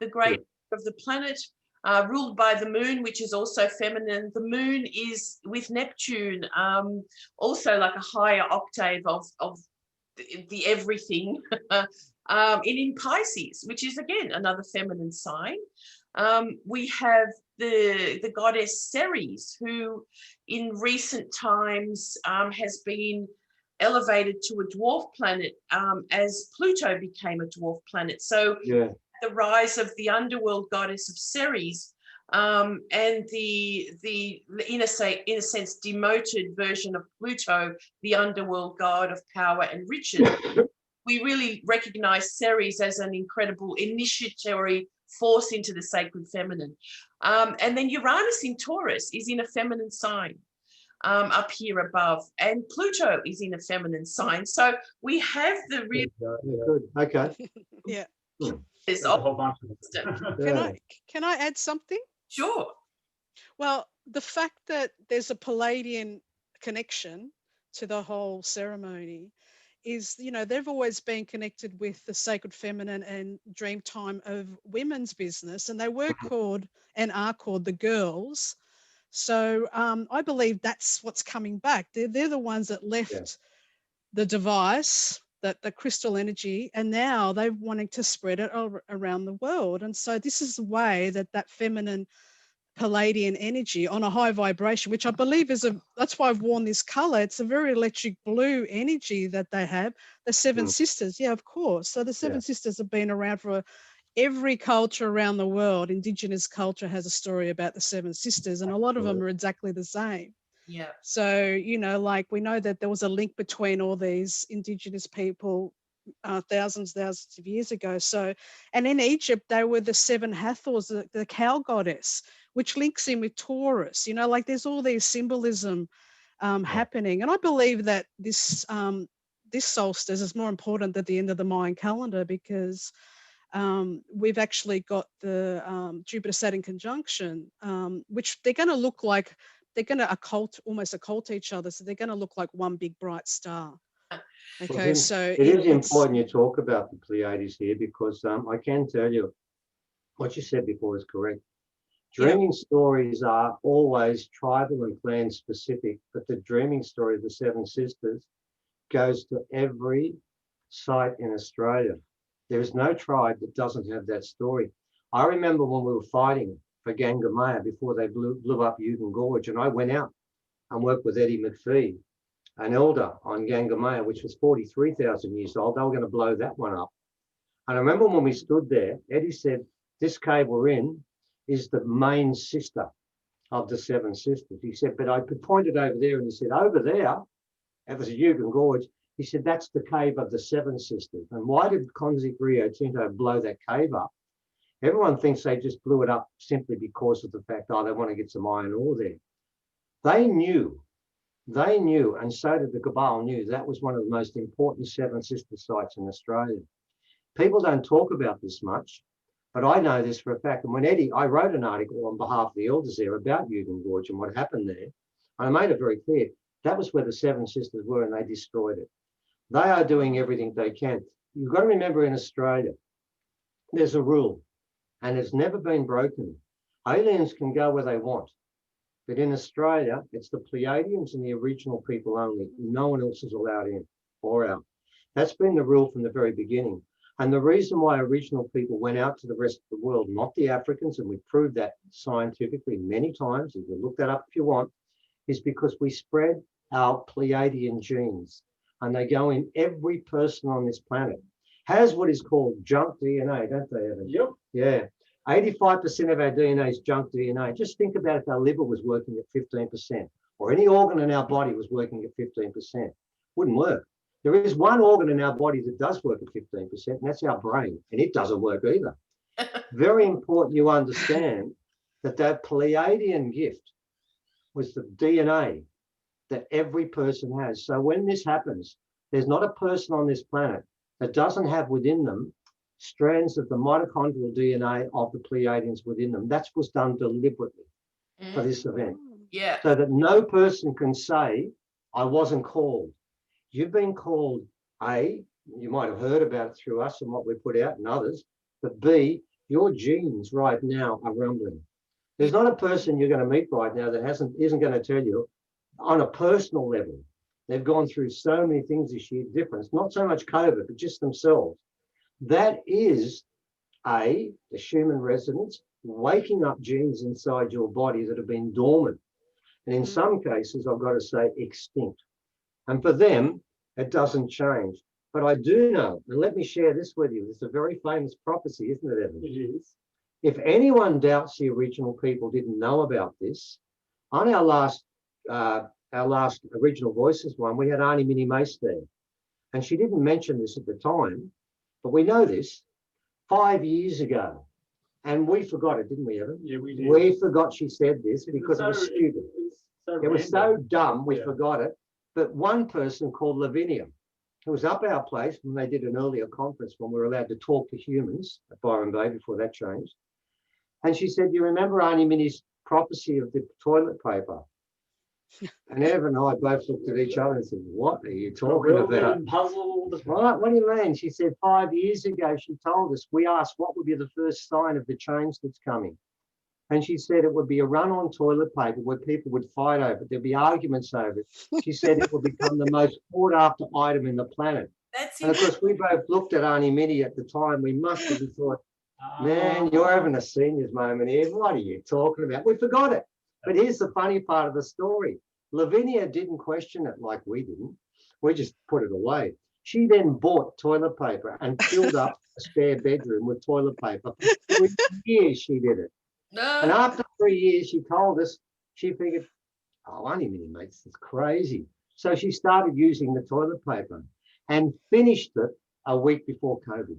the great of the planet, ruled by the moon, which is also feminine. The moon is with Neptune, also like a higher octave of the everything, in Pisces, which is again another feminine sign. We have the goddess Ceres, who in recent times has been elevated to a dwarf planet as Pluto became a dwarf planet. So the rise of the underworld goddess of Ceres and the in a sense demoted version of Pluto, the underworld god of power and riches. We really recognize Ceres as an incredible initiatory force into the sacred feminine. And then Uranus in Taurus is in a feminine sign up here above, and Pluto is in a feminine sign. So we have the real good. Okay. Yeah. There's a whole bunch of them. Can I add something? Sure. Well, the fact that there's a Palladian connection to the whole ceremony is, you know, they've always been connected with the sacred feminine and dream time of women's business, and they were called and are called the girls. So I believe that's what's coming back. They're the ones that left the device, the crystal energy, and now they're wanting to spread it around the world. And so this is the way that feminine Palladian energy on a high vibration, which I believe is that's why I've worn this color. It's a very electric blue energy that they have. The Seven Sisters, yeah, of course. So the Seven Sisters have been around for every culture around the world. Indigenous culture has a story about the Seven Sisters, and a lot of them are exactly the same. Yeah. So, you know, like we know that there was a link between all these Indigenous people thousands of years ago. So, and in Egypt, they were the seven Hathors, the cow goddess, which links in with Taurus. You know, like there's all these symbolism happening. And I believe that this solstice is more important than the end of the Mayan calendar, because we've actually got the Jupiter-Saturn conjunction, which they're going to look like, they're going to almost occult each other. So they're going to look like one big bright star. Okay, well, so it is important you talk about the Pleiades here, because I can tell you what you said before is correct. Dreaming stories are always tribal and clan specific, but the dreaming story of the Seven Sisters goes to every site in Australia. There is no tribe that doesn't have that story. I remember when we were fighting for Gangamaya before they blew up Yugan Gorge, and I went out and worked with Eddie McPhee, an elder on Gangamaya, which was 43,000 years old. They were going to blow that one up. And I remember when we stood there, Eddie said, this cave we're in is the main sister of the Seven Sisters. He said, but I pointed over there, and he said, over there, it was a Yugan Gorge. He said, that's the cave of the Seven Sisters. And why did Konzik Rio Tinto blow that cave up? Everyone thinks they just blew it up simply because of the fact, oh, they want to get some iron ore there. They knew, and so did the Cabal knew, that was one of the most important Seven Sister sites in Australia. People don't talk about this much, but I know this for a fact. And when I wrote an article on behalf of the elders there about Yugan Gorge and what happened there, and I made it very clear, that was where the Seven Sisters were, and they destroyed it. They are doing everything they can. You've got to remember, in Australia, there's a rule, and it's never been broken. Aliens can go where they want. But in Australia, it's the Pleiadians and the original people only. No one else is allowed in or out. That's been the rule from the very beginning. And the reason why original people went out to the rest of the world, not the Africans, and we've proved that scientifically many times, you can look that up if you want, is because we spread our Pleiadian genes, and they go in every person on this planet. Has what is called junk DNA, don't they, Evan? Yep. Yeah. 85% of our DNA is junk DNA. Just think about if our liver was working at 15%, or any organ in our body was working at 15%. Wouldn't work. There is one organ in our body that does work at 15%, and that's our brain, and it doesn't work either. Very important you understand that that Pleiadian gift was the DNA that every person has. So when this happens, there's not a person on this planet that doesn't have within them strands of the mitochondrial DNA of the Pleiadians within them. That was done deliberately for this event. Yeah. So that no person can say, I wasn't called. You've been called, A, you might have heard about it through us and what we put out and others, but B, your genes right now are rumbling. There's not a person you're going to meet right now that isn't going to tell you on a personal level. They've gone through so many things this year, difference, not so much COVID, but just themselves. That is the Schumann Residence, waking up genes inside your body that have been dormant. And in some cases, I've got to say, extinct. And for them, it doesn't change. But I do know, and let me share this with you. It's a very famous prophecy, isn't it, Evan? It is. If anyone doubts the original people didn't know about this, on our last Original Voices one, we had Arnie Minnie Mace there. And she didn't mention this at the time, but we know this 5 years ago. And we forgot it, didn't we, Evan? Yeah, we did. We forgot she said this because it was stupid. It was so dumb, we forgot it. But one person called Lavinia, who was up our place when they did an earlier conference when we were allowed to talk to humans at Byron Bay before that changed. And she said, you remember Arnie Minnie's prophecy of the toilet paper? And Evan and I both looked at each other and said, what are you talking about? Puzzled. What do you mean? She said 5 years ago, she told us, we asked what would be the first sign of the change that's coming. And she said it would be a run on toilet paper where people would fight over it. There'd be arguments over it. She said it would become the most sought after item in the planet. That's and of course, we both looked at Arnie Minnie at the time. We must have thought, Man, you're having a seniors moment here. What are you talking about? We forgot it. But here's the funny part of the story. Lavinia didn't question it like we didn't. We just put it away. She then bought toilet paper and filled up a spare bedroom with toilet paper. For 3 years she did it. And No. after 3 years, she told us, she figured, oh, only mini mates, it's crazy. So she started using the toilet paper and finished it a week before COVID.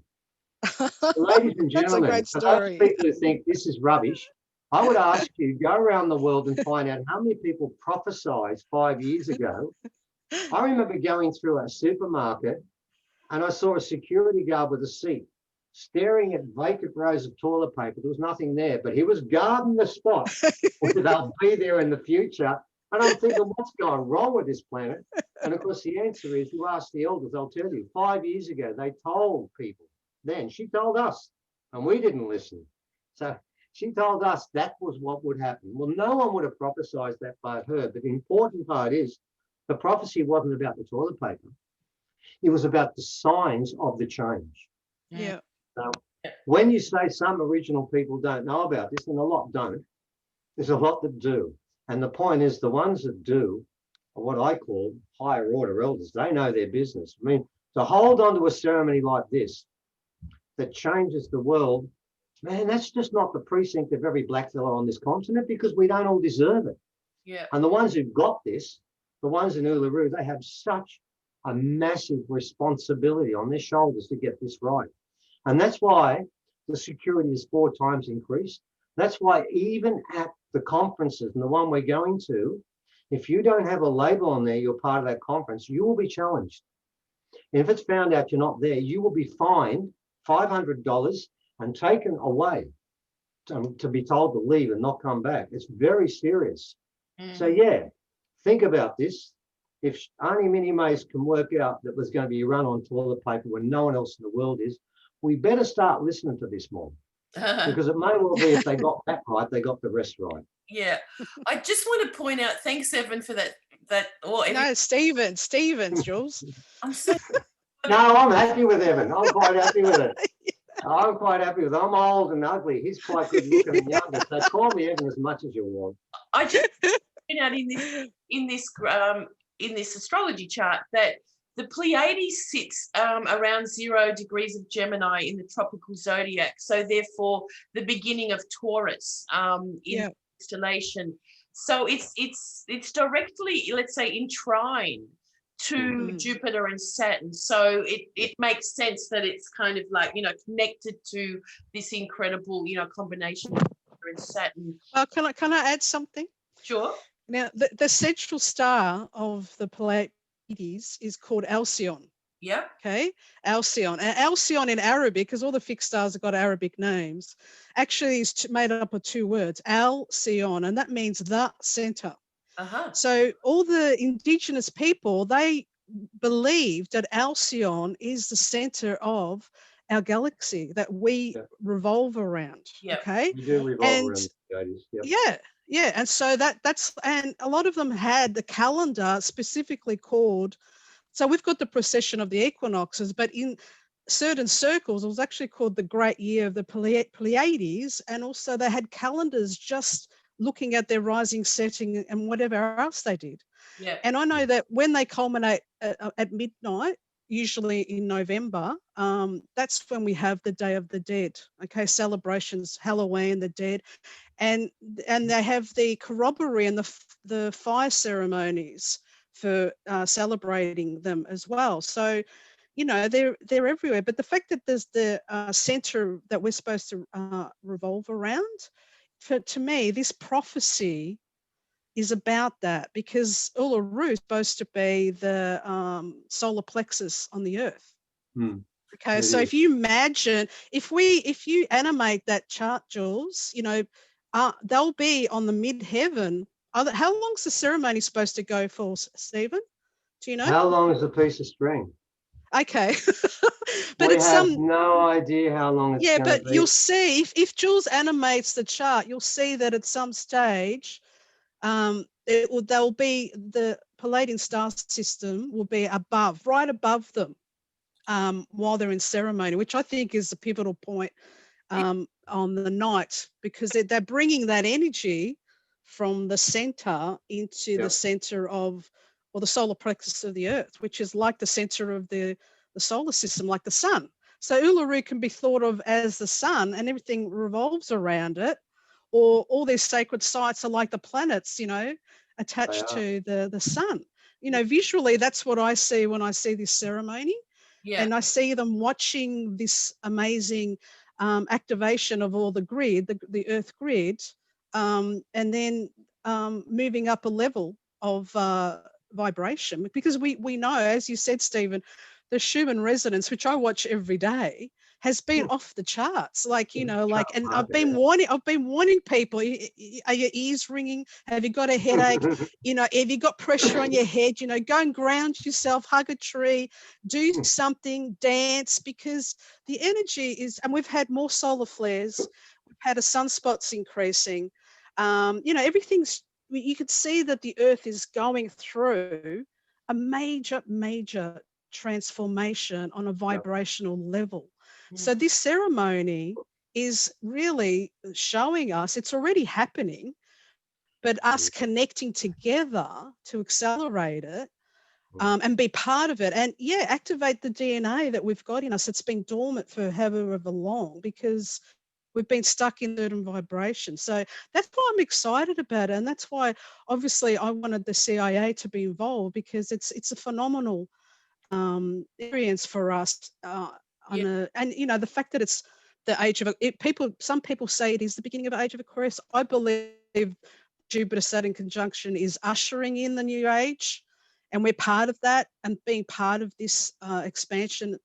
Ladies and That's a gentlemen, great for those story. people who think this is rubbish, I would ask you, go around the world and find out how many people prophesied 5 years ago. I remember going through a supermarket and I saw a security guard with a seat staring at vacant rows of toilet paper. There was nothing there, but he was guarding the spot where they'll be there in the future. And I'm thinking, what's going wrong with this planet? And of course, the answer is, you ask the elders, they'll tell you. 5 years ago, they told people. Then she told us, and we didn't listen. So she told us that was what would happen. Well, no one would have prophesied that but her. But the important part is, the prophecy wasn't about the toilet paper. It was about the signs of the change. Yeah. So when you say some original people don't know about this, and a lot don't, there's a lot that do. And the point is, the ones that do are what I call higher order elders. They know their business. I mean, to hold on to a ceremony like this that changes the world, man, that's just not the precinct of every black fellow on this continent, because we don't all deserve it. Yeah. And the ones who've got this, the ones in Uluru, they have such a massive responsibility on their shoulders to get this right. And that's why the security is 4 times increased. That's why even at the conferences, and the one we're going to, if you don't have a label on there, you're part of that conference, you will be challenged. And if it's found out you're not there, you will be fined $500 and taken away to be told to leave and not come back. It's very serious. So yeah, think about this. If Auntie Minnie Mays can work out that there's going to be run on toilet paper when no one else in the world is, we better start listening to this more. Because it may well be, if they got that right, they got the rest right. Yeah. I just want to point out, thanks, Evan, for that. No, Stevens, Jules. I'm so No, I'm happy with Evan. I'm quite happy with it. I'm quite happy with it. I'm old and ugly. He's quite good looking and younger. So call me Evan as much as you want. I just point out in this astrology chart that the Pleiades sits around 0 degrees of Gemini in the tropical zodiac. So therefore, the beginning of Taurus in constellation. So it's directly, let's say, enshrined to Jupiter and Saturn. So it makes sense that it's kind of like, connected to this incredible, combination of Jupiter and Saturn. Well, can I add something? Sure. Now, the central star of the Pleiades is called Alcyon. Yeah. Okay, Alcyon. And Alcyon in Arabic, because all the fixed stars have got Arabic names, actually is made up of 2 words, Alcyon, and that means the center. So all the indigenous people, they believed that Alcyon is the center of our galaxy that we revolve around. Okay. You do revolve around the Pleiades. Yeah. And so and a lot of them had the calendar specifically called, so we've got the precession of the equinoxes, but in certain circles, it was actually called the Great Year of the Pleiades. And also they had calendars just looking at their rising, setting, and whatever else they did. Yeah. And I know that when they culminate at midnight, usually in November, that's when we have the Day of the Dead. Okay, celebrations, Halloween, the dead, and they have the corroboree and the fire ceremonies for celebrating them as well. So, they're everywhere. But the fact that there's the center that we're supposed to revolve around, to me, this prophecy is about that, because Uluru is supposed to be the solar plexus on the earth. Okay, so if you imagine, if you animate that chart, Jules, they'll be on the midheaven. How long's the ceremony supposed to go for, Stephen? Do you know? How long is a piece of string? Okay. But we it's have no idea how long it's going to be. but you'll see, if Jules animates the chart, you'll see that at some stage, they'll be, the Palladian star system will be right above them while they're in ceremony, which I think is a pivotal point on the night, because they're bringing that energy from the center into the center of, or the solar plexus of the earth, which is like the center of the solar system, like the sun. So Uluru can be thought of as the sun, and everything revolves around it, or all these sacred sites are like the planets, you know, attached to the sun. You know, visually, that's what I see when I see this ceremony. Yeah. And I see them watching this amazing activation of all the grid, the earth grid, and then moving up a level of vibration. Because we know, as you said, Stephen, the Schumann Residence, which I watch every day, has been off the charts. Like, you know, like, and I've been warning people, are your ears ringing? Have you got a headache? You know, have you got pressure on your head? You know, go and ground yourself, hug a tree, do something, dance, because the energy is, and we've had more solar flares, we've had a sunspots increasing. You know, everything's, you could see that the earth is going through a major transformation on a vibrational level. So this ceremony is really showing us it's already happening, but us connecting together to accelerate it and be part of it, and activate the DNA that we've got in us. It's been dormant for however long, because we've been stuck in certain vibrations. So that's why I'm excited about it. And that's why, obviously, I wanted the CIA to be involved, because it's a phenomenal experience for us. And, you know, the fact that it's the age of some people say it is the beginning of the age of Aquarius. I believe Jupiter-Saturn conjunction is ushering in the new age, and we're part of that, and being part of this expansion,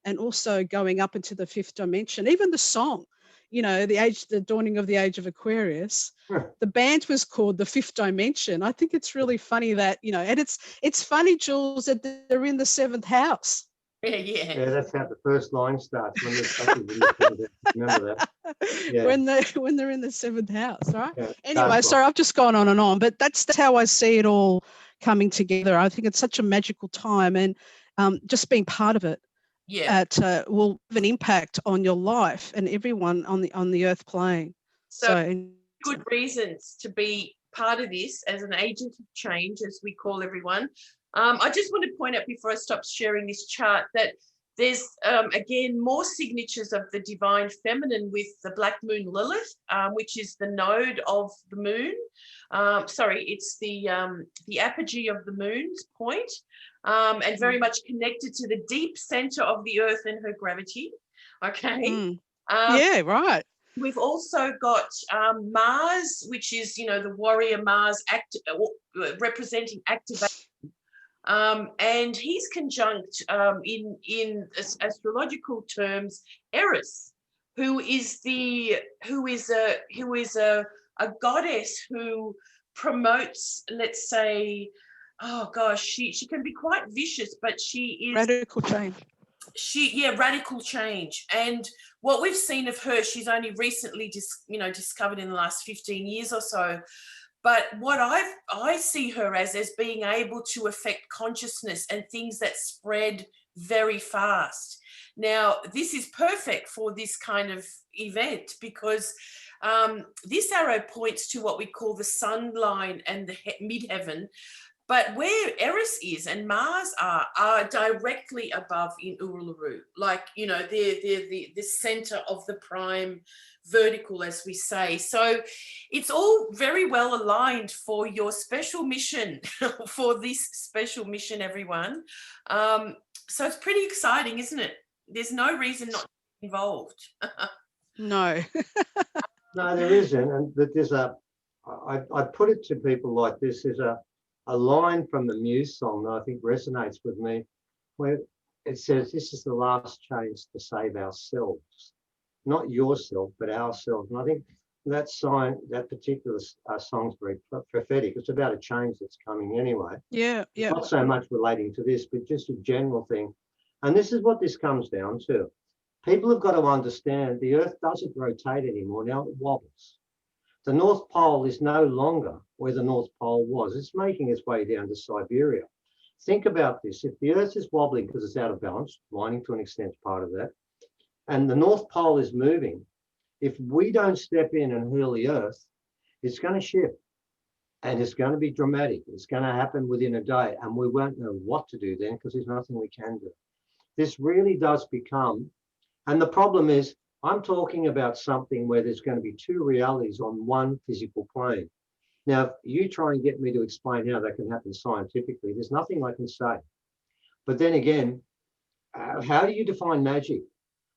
and also going up into the fifth dimension. Even the song, you know, the dawning of the age of Aquarius, the band was called The Fifth Dimension. I think it's really funny that, you know, and it's funny, Jules, that they're in the seventh house. Yeah, that's how the first line starts. When they're stuck in the seventh house. Remember that? Yeah. When they're in the seventh house, right? Yeah, anyway, sorry, I've just gone on and on, but that's how I see it all coming together. I think it's such a magical time, and just being part of it will have an impact on your life and everyone on the earth plane. So good reasons to be part of this as an agent of change, as we call everyone. I just want to point out before I stop sharing this chart that there's, again, more signatures of the divine feminine with the black moon Lilith, which is the node of the moon. It's the apogee of the moon's point, and very much connected to the deep center of the earth and her gravity. Okay. Yeah, right. We've also got Mars, which is, you know, the warrior Mars representing activation. And he's conjunct in astrological terms Eris, who is a goddess who promotes, let's say, oh gosh, she can be quite vicious, but she is radical change. Radical change. And what we've seen of her, she's only recently discovered in the last 15 years or so. But what I see her as being able to affect consciousness and things that spread very fast. Now, this is perfect for this kind of event, because this arrow points to what we call the sun line and the midheaven. But where Eris is and Mars are directly above in Uluru, like, you know, they're the center of the prime vertical, as we say. So it's all very well aligned for your special mission, for this special mission, everyone. So it's pretty exciting, isn't it? There's no reason not to be involved. No. No, there isn't. And there's I put it to people like this. There's a line from the Muse song that I think resonates with me, where it says, this is the last chance to save ourselves, not yourself, but ourselves. And I think that particular song's very prophetic. It's about a change that's coming anyway. Yeah. Not so much relating to this, but just a general thing. And this is what this comes down to. People have got to understand the Earth doesn't rotate anymore. Now it wobbles. The North Pole is no longer where the North Pole was. It's making its way down to Siberia. Think about this. If the Earth is wobbling because it's out of balance, mining to an extent is part of that, and the North Pole is moving, If we don't step in and heal the earth, it's going to shift. And it's going to be dramatic. It's going to happen within a day. And we won't know what to do then because there's nothing we can do. This really does become, and the problem is, I'm talking about something where there's going to be two realities on one physical plane. Now, if you try and get me to explain how that can happen scientifically, there's nothing I can say. But then again, how do you define magic?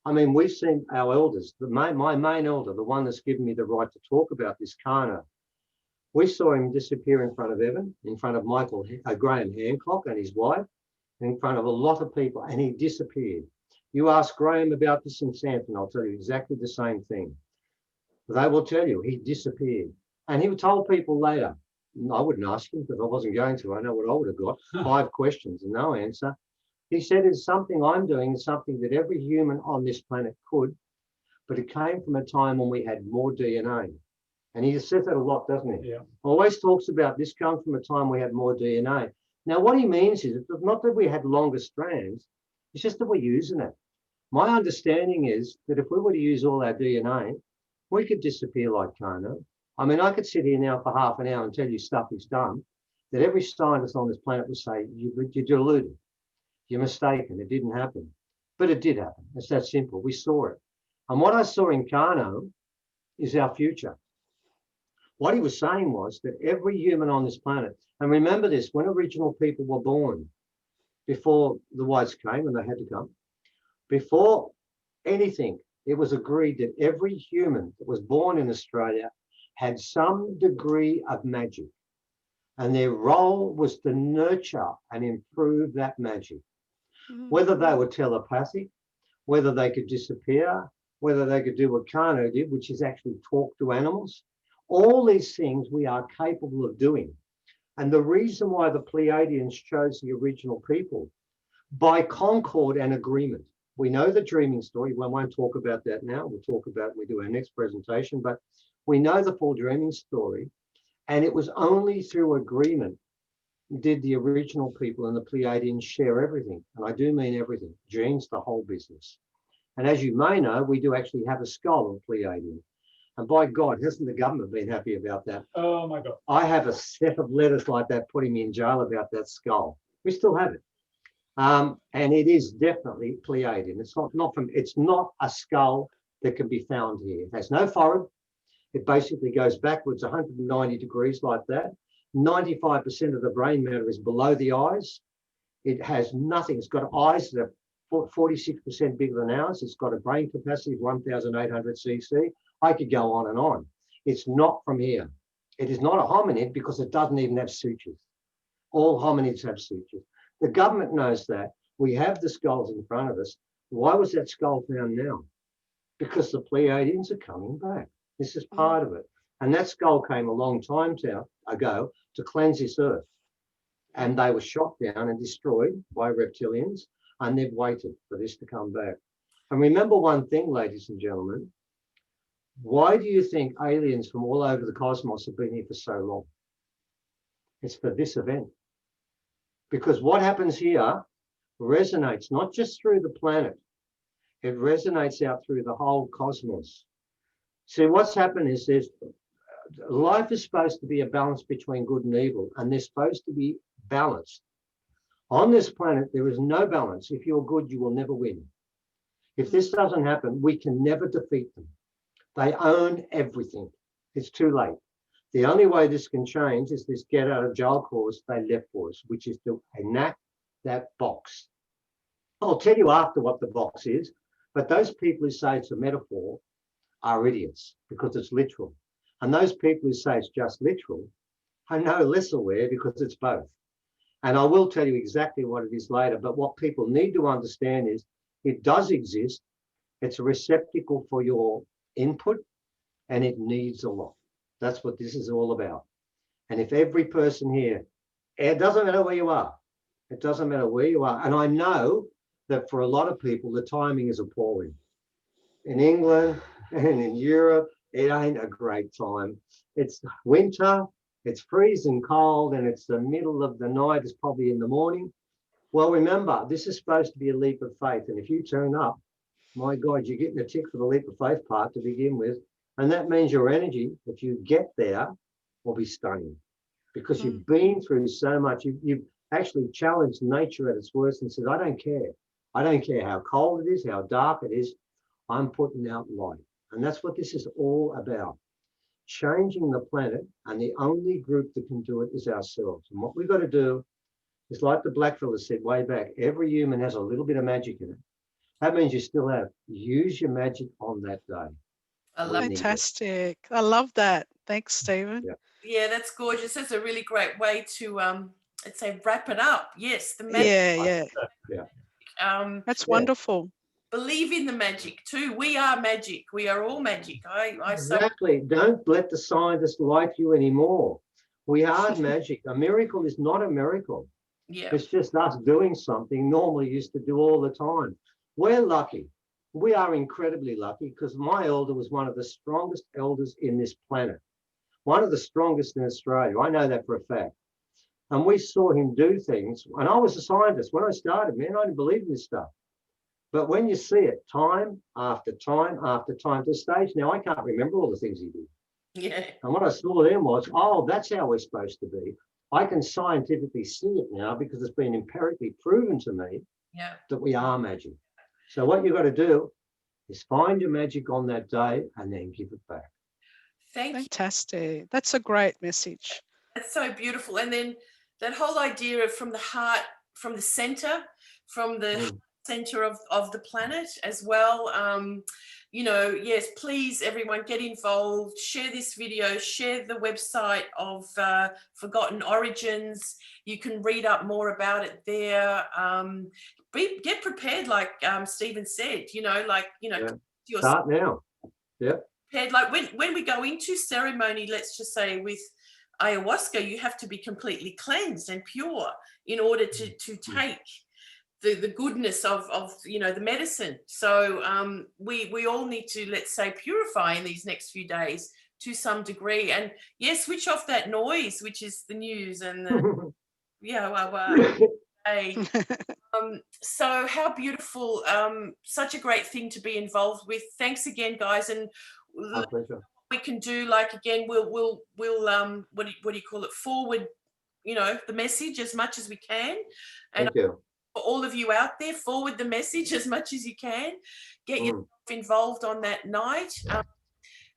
I mean, we've seen our elders, my main elder, the one that's given me the right to talk about this, Kana. We saw him disappear in front of Evan, in front of Graham Hancock and his wife, in front of a lot of people, and he disappeared. You ask Graham about this in Santon, I'll tell you exactly the same thing. They will tell you he disappeared. And he told people later, I wouldn't ask him because I wasn't going to, I know what I would have got, 5 questions and no answer. He said, it's something I'm doing, it's something that every human on this planet could, but it came from a time when we had more DNA. And he says that a lot, doesn't he? Yeah. Always talks about this comes from a time we had more DNA. Now, what he means is it's not that we had longer strands, it's just that we're using it. My understanding is that if we were to use all our DNA, we could disappear like Kano. I mean, I could sit here now for half an hour and tell you stuff he's done that every scientist on this planet would say, you're deluded, you're mistaken, it didn't happen. But it did happen. It's that simple. We saw it. And what I saw in Kano is our future. What he was saying was that every human on this planet, and remember this, when original people were born, before the whites came, and they had to come, before anything, it was agreed that every human that was born in Australia had some degree of magic. And their role was to nurture and improve that magic. Whether they were telepathic, whether they could disappear, whether they could do what Kano did, which is actually talk to animals. All these things we are capable of doing. And the reason why the Pleiadians chose the original people, by concord and agreement. We know the dreaming story. We won't talk about that now. We'll talk about it when we do our next presentation. But we know the full dreaming story. And it was only through agreement did the original people and the Pleiadians share everything. And I do mean everything. Genes, the whole business. And as you may know, we do actually have a skull of Pleiadian. And by God, hasn't the government been happy about that? Oh my God. I have a set of letters like that putting me in jail about that skull. We still have it. And it is definitely Pleiadian. It's not a skull that can be found here. It has no forehead. It basically goes backwards 190 degrees like that. 95% of the brain matter is below the eyes. It has nothing. It's got eyes that are 46% bigger than ours. It's got a brain capacity of 1,800 cc. I could go on and on. It's not from here. It is not a hominid because it doesn't even have sutures. All hominids have sutures. The government knows that. We have the skulls in front of us. Why was that skull found now? Because the Pleiadians are coming back. This is part of it. And that skull came a long time ago to cleanse this earth. And they were shot down and destroyed by reptilians. And they've waited for this to come back. And remember one thing, ladies and gentlemen. Why do you think aliens from all over the cosmos have been here for so long? It's for this event. Because what happens here resonates not just through the planet, it resonates out through the whole cosmos. See, what's happened is life is supposed to be a balance between good and evil, and they're supposed to be balanced. On this planet, there is no balance. If you're good, you will never win. If this doesn't happen, we can never defeat them. They own everything. It's too late. The only way this can change is this get out of jail clause they left for us, which is to enact that box. I'll tell you after what the box is, but those people who say it's a metaphor are idiots because it's literal. And those people who say it's just literal are no less aware because it's both. And I will tell you exactly what it is later, but what people need to understand is it does exist. It's a receptacle for your input and it needs a lot. That's what this is all about. And if every person here, it doesn't matter where you are. It doesn't matter where you are. And I know that for a lot of people, the timing is appalling. In England and in Europe, it ain't a great time. It's winter, it's freezing cold, and it's the middle of the night. It's probably in the morning. Well, remember, this is supposed to be a leap of faith. And if you turn up, my God, you're getting a tick for the leap of faith part to begin with. And that means your energy, if you get there, will be stunning because you've been through so much. You've actually challenged nature at its worst and said, I don't care. I don't care how cold it is, how dark it is. I'm putting out light. And that's what this is all about. Changing the planet, and the only group that can do it is ourselves. And what we've got to do is, like the black fella said way back, every human has a little bit of magic in it. That means you still have. Use your magic on that day. I love it. Fantastic. I love that. Thanks, Stephen. Yeah, that's gorgeous. That's a really great way to let's say wrap it up. Yes, the magic. Yeah. That's wonderful. Believe in the magic too. We are magic. We are all magic. Exactly. Don't let the scientists lie to you anymore. We are magic. A miracle is not a miracle. Yeah. It's just us doing something normally used to do all the time. We're lucky. We are incredibly lucky because my elder was one of the strongest elders in this planet. One of the strongest in Australia. I know that for a fact. And we saw him do things. And I was a scientist. When I started, man, I didn't believe in this stuff. But when you see it time after time after time, to the stage now, I can't remember all the things he did. Yeah. And what I saw then was, oh, that's how we're supposed to be. I can scientifically see it now because it's been empirically proven to me that we are magic. So what you've got to do is find your magic on that day and then give it back. Fantastic. That's a great message. That's so beautiful. And then that whole idea of from the heart, from the center, from the center of the planet as well. You know, yes, please, everyone, get involved. Share this video. Share the website of Forgotten Origins. You can read up more about it there. Get prepared, like Stephen said. Start now. Yeah. Prepared, like when we go into ceremony, let's just say with ayahuasca, you have to be completely cleansed and pure in order to take the goodness of the medicine. So we all need to, let's say, purify in these next few days to some degree, and switch off that noise, which is the news and the so how beautiful. Such a great thing to be involved with. Thanks again, guys. And my pleasure. We can do, like, again, we'll what do you call it, forward the message as much as we can. And thank you. For all of you out there, forward the message as much as you can. Get yourself involved on that night.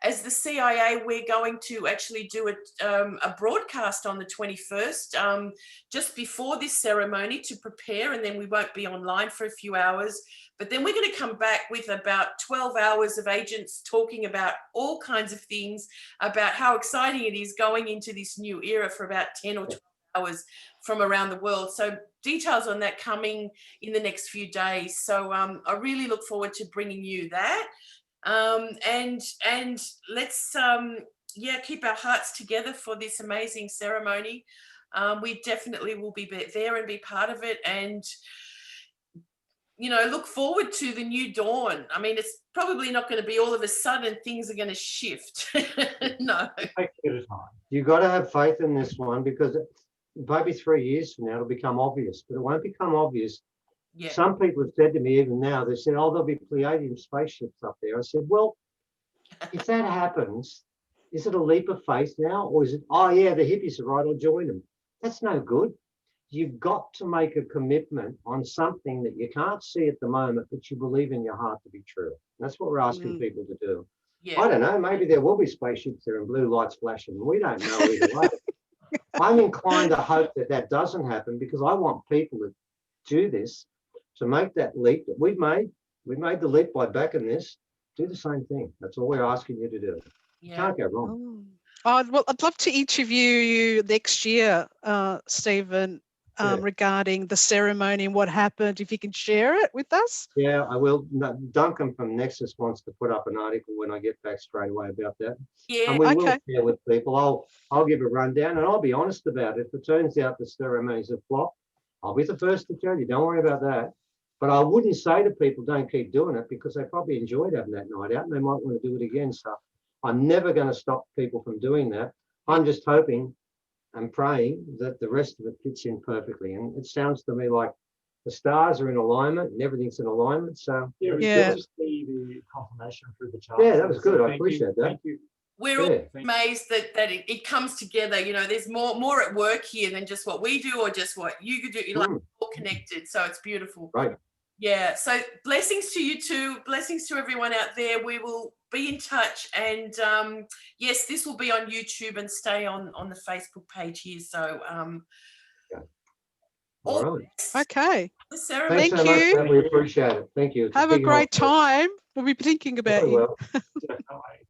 As the CIA, we're going to actually do a broadcast on the 21st, just before this ceremony, to prepare, and then we won't be online for a few hours. But then we're going to come back with about 12 hours of agents talking about all kinds of things, about how exciting it is going into this new era for about 10 or 12 hours from around the world. So details on that coming in the next few days. So I really look forward to bringing you that. And let's keep our hearts together for this amazing ceremony. We definitely will be there and be part of it, and look forward to the new dawn. I mean, it's probably not going to be all of a sudden things are going to shift. No. You've got to have faith in this one, because maybe 3 years from now it'll become obvious, but it won't become obvious. Yeah. Some people have said to me even now, they said, oh, there'll be Pleiades spaceships up there. I said, well, if that happens, is it a leap of faith now? Or is it, oh, yeah, the hippies are right, I'll join them? That's no good. You've got to make a commitment on something that you can't see at the moment, but you believe in your heart to be true. And that's what we're asking people to do. Yeah. I don't know, maybe there will be spaceships there and blue lights flashing. We don't know either way. I'm inclined to hope that that doesn't happen, because I want people to do this, to make that leap that we've made. We've made the leap by backing this. Do the same thing. That's all we're asking you to do. Yeah. Can't go wrong. Oh, well, I'd love to interview you next year, Stephen, regarding the ceremony and what happened, if you can share it with us. Yeah, I will. No, Duncan from Nexus wants to put up an article when I get back straight away about that. Yeah, and we will share with people. I'll give a rundown, and I'll be honest about it. If it turns out the ceremonies have flopped, I'll be the first to tell you. Don't worry about that. But I wouldn't say to people, don't keep doing it, because they probably enjoyed having that night out and they might want to do it again. So I'm never going to stop people from doing that. I'm just hoping and praying that the rest of it fits in perfectly. And it sounds to me like the stars are in alignment and everything's in alignment. So Yeah, it Yeah. was good to see the confirmation through the chart. Yeah, that was good. I Thank you. appreciate that. Thank you. We're all yeah, amazed that it comes together. You know, there's more at work here than just what we do or just what you could do. You're like all connected. So it's beautiful. right. Yeah. So blessings to you too. Blessings to everyone out there. We will be in touch. And yes, this will be on YouTube and stay on the Facebook page here. So All right. Okay. the ceremony. Thanks Thank so much, you. Matt. We appreciate it. Thank you. It's Have a big help great for us. time. We'll be thinking about Very you. well. Definitely.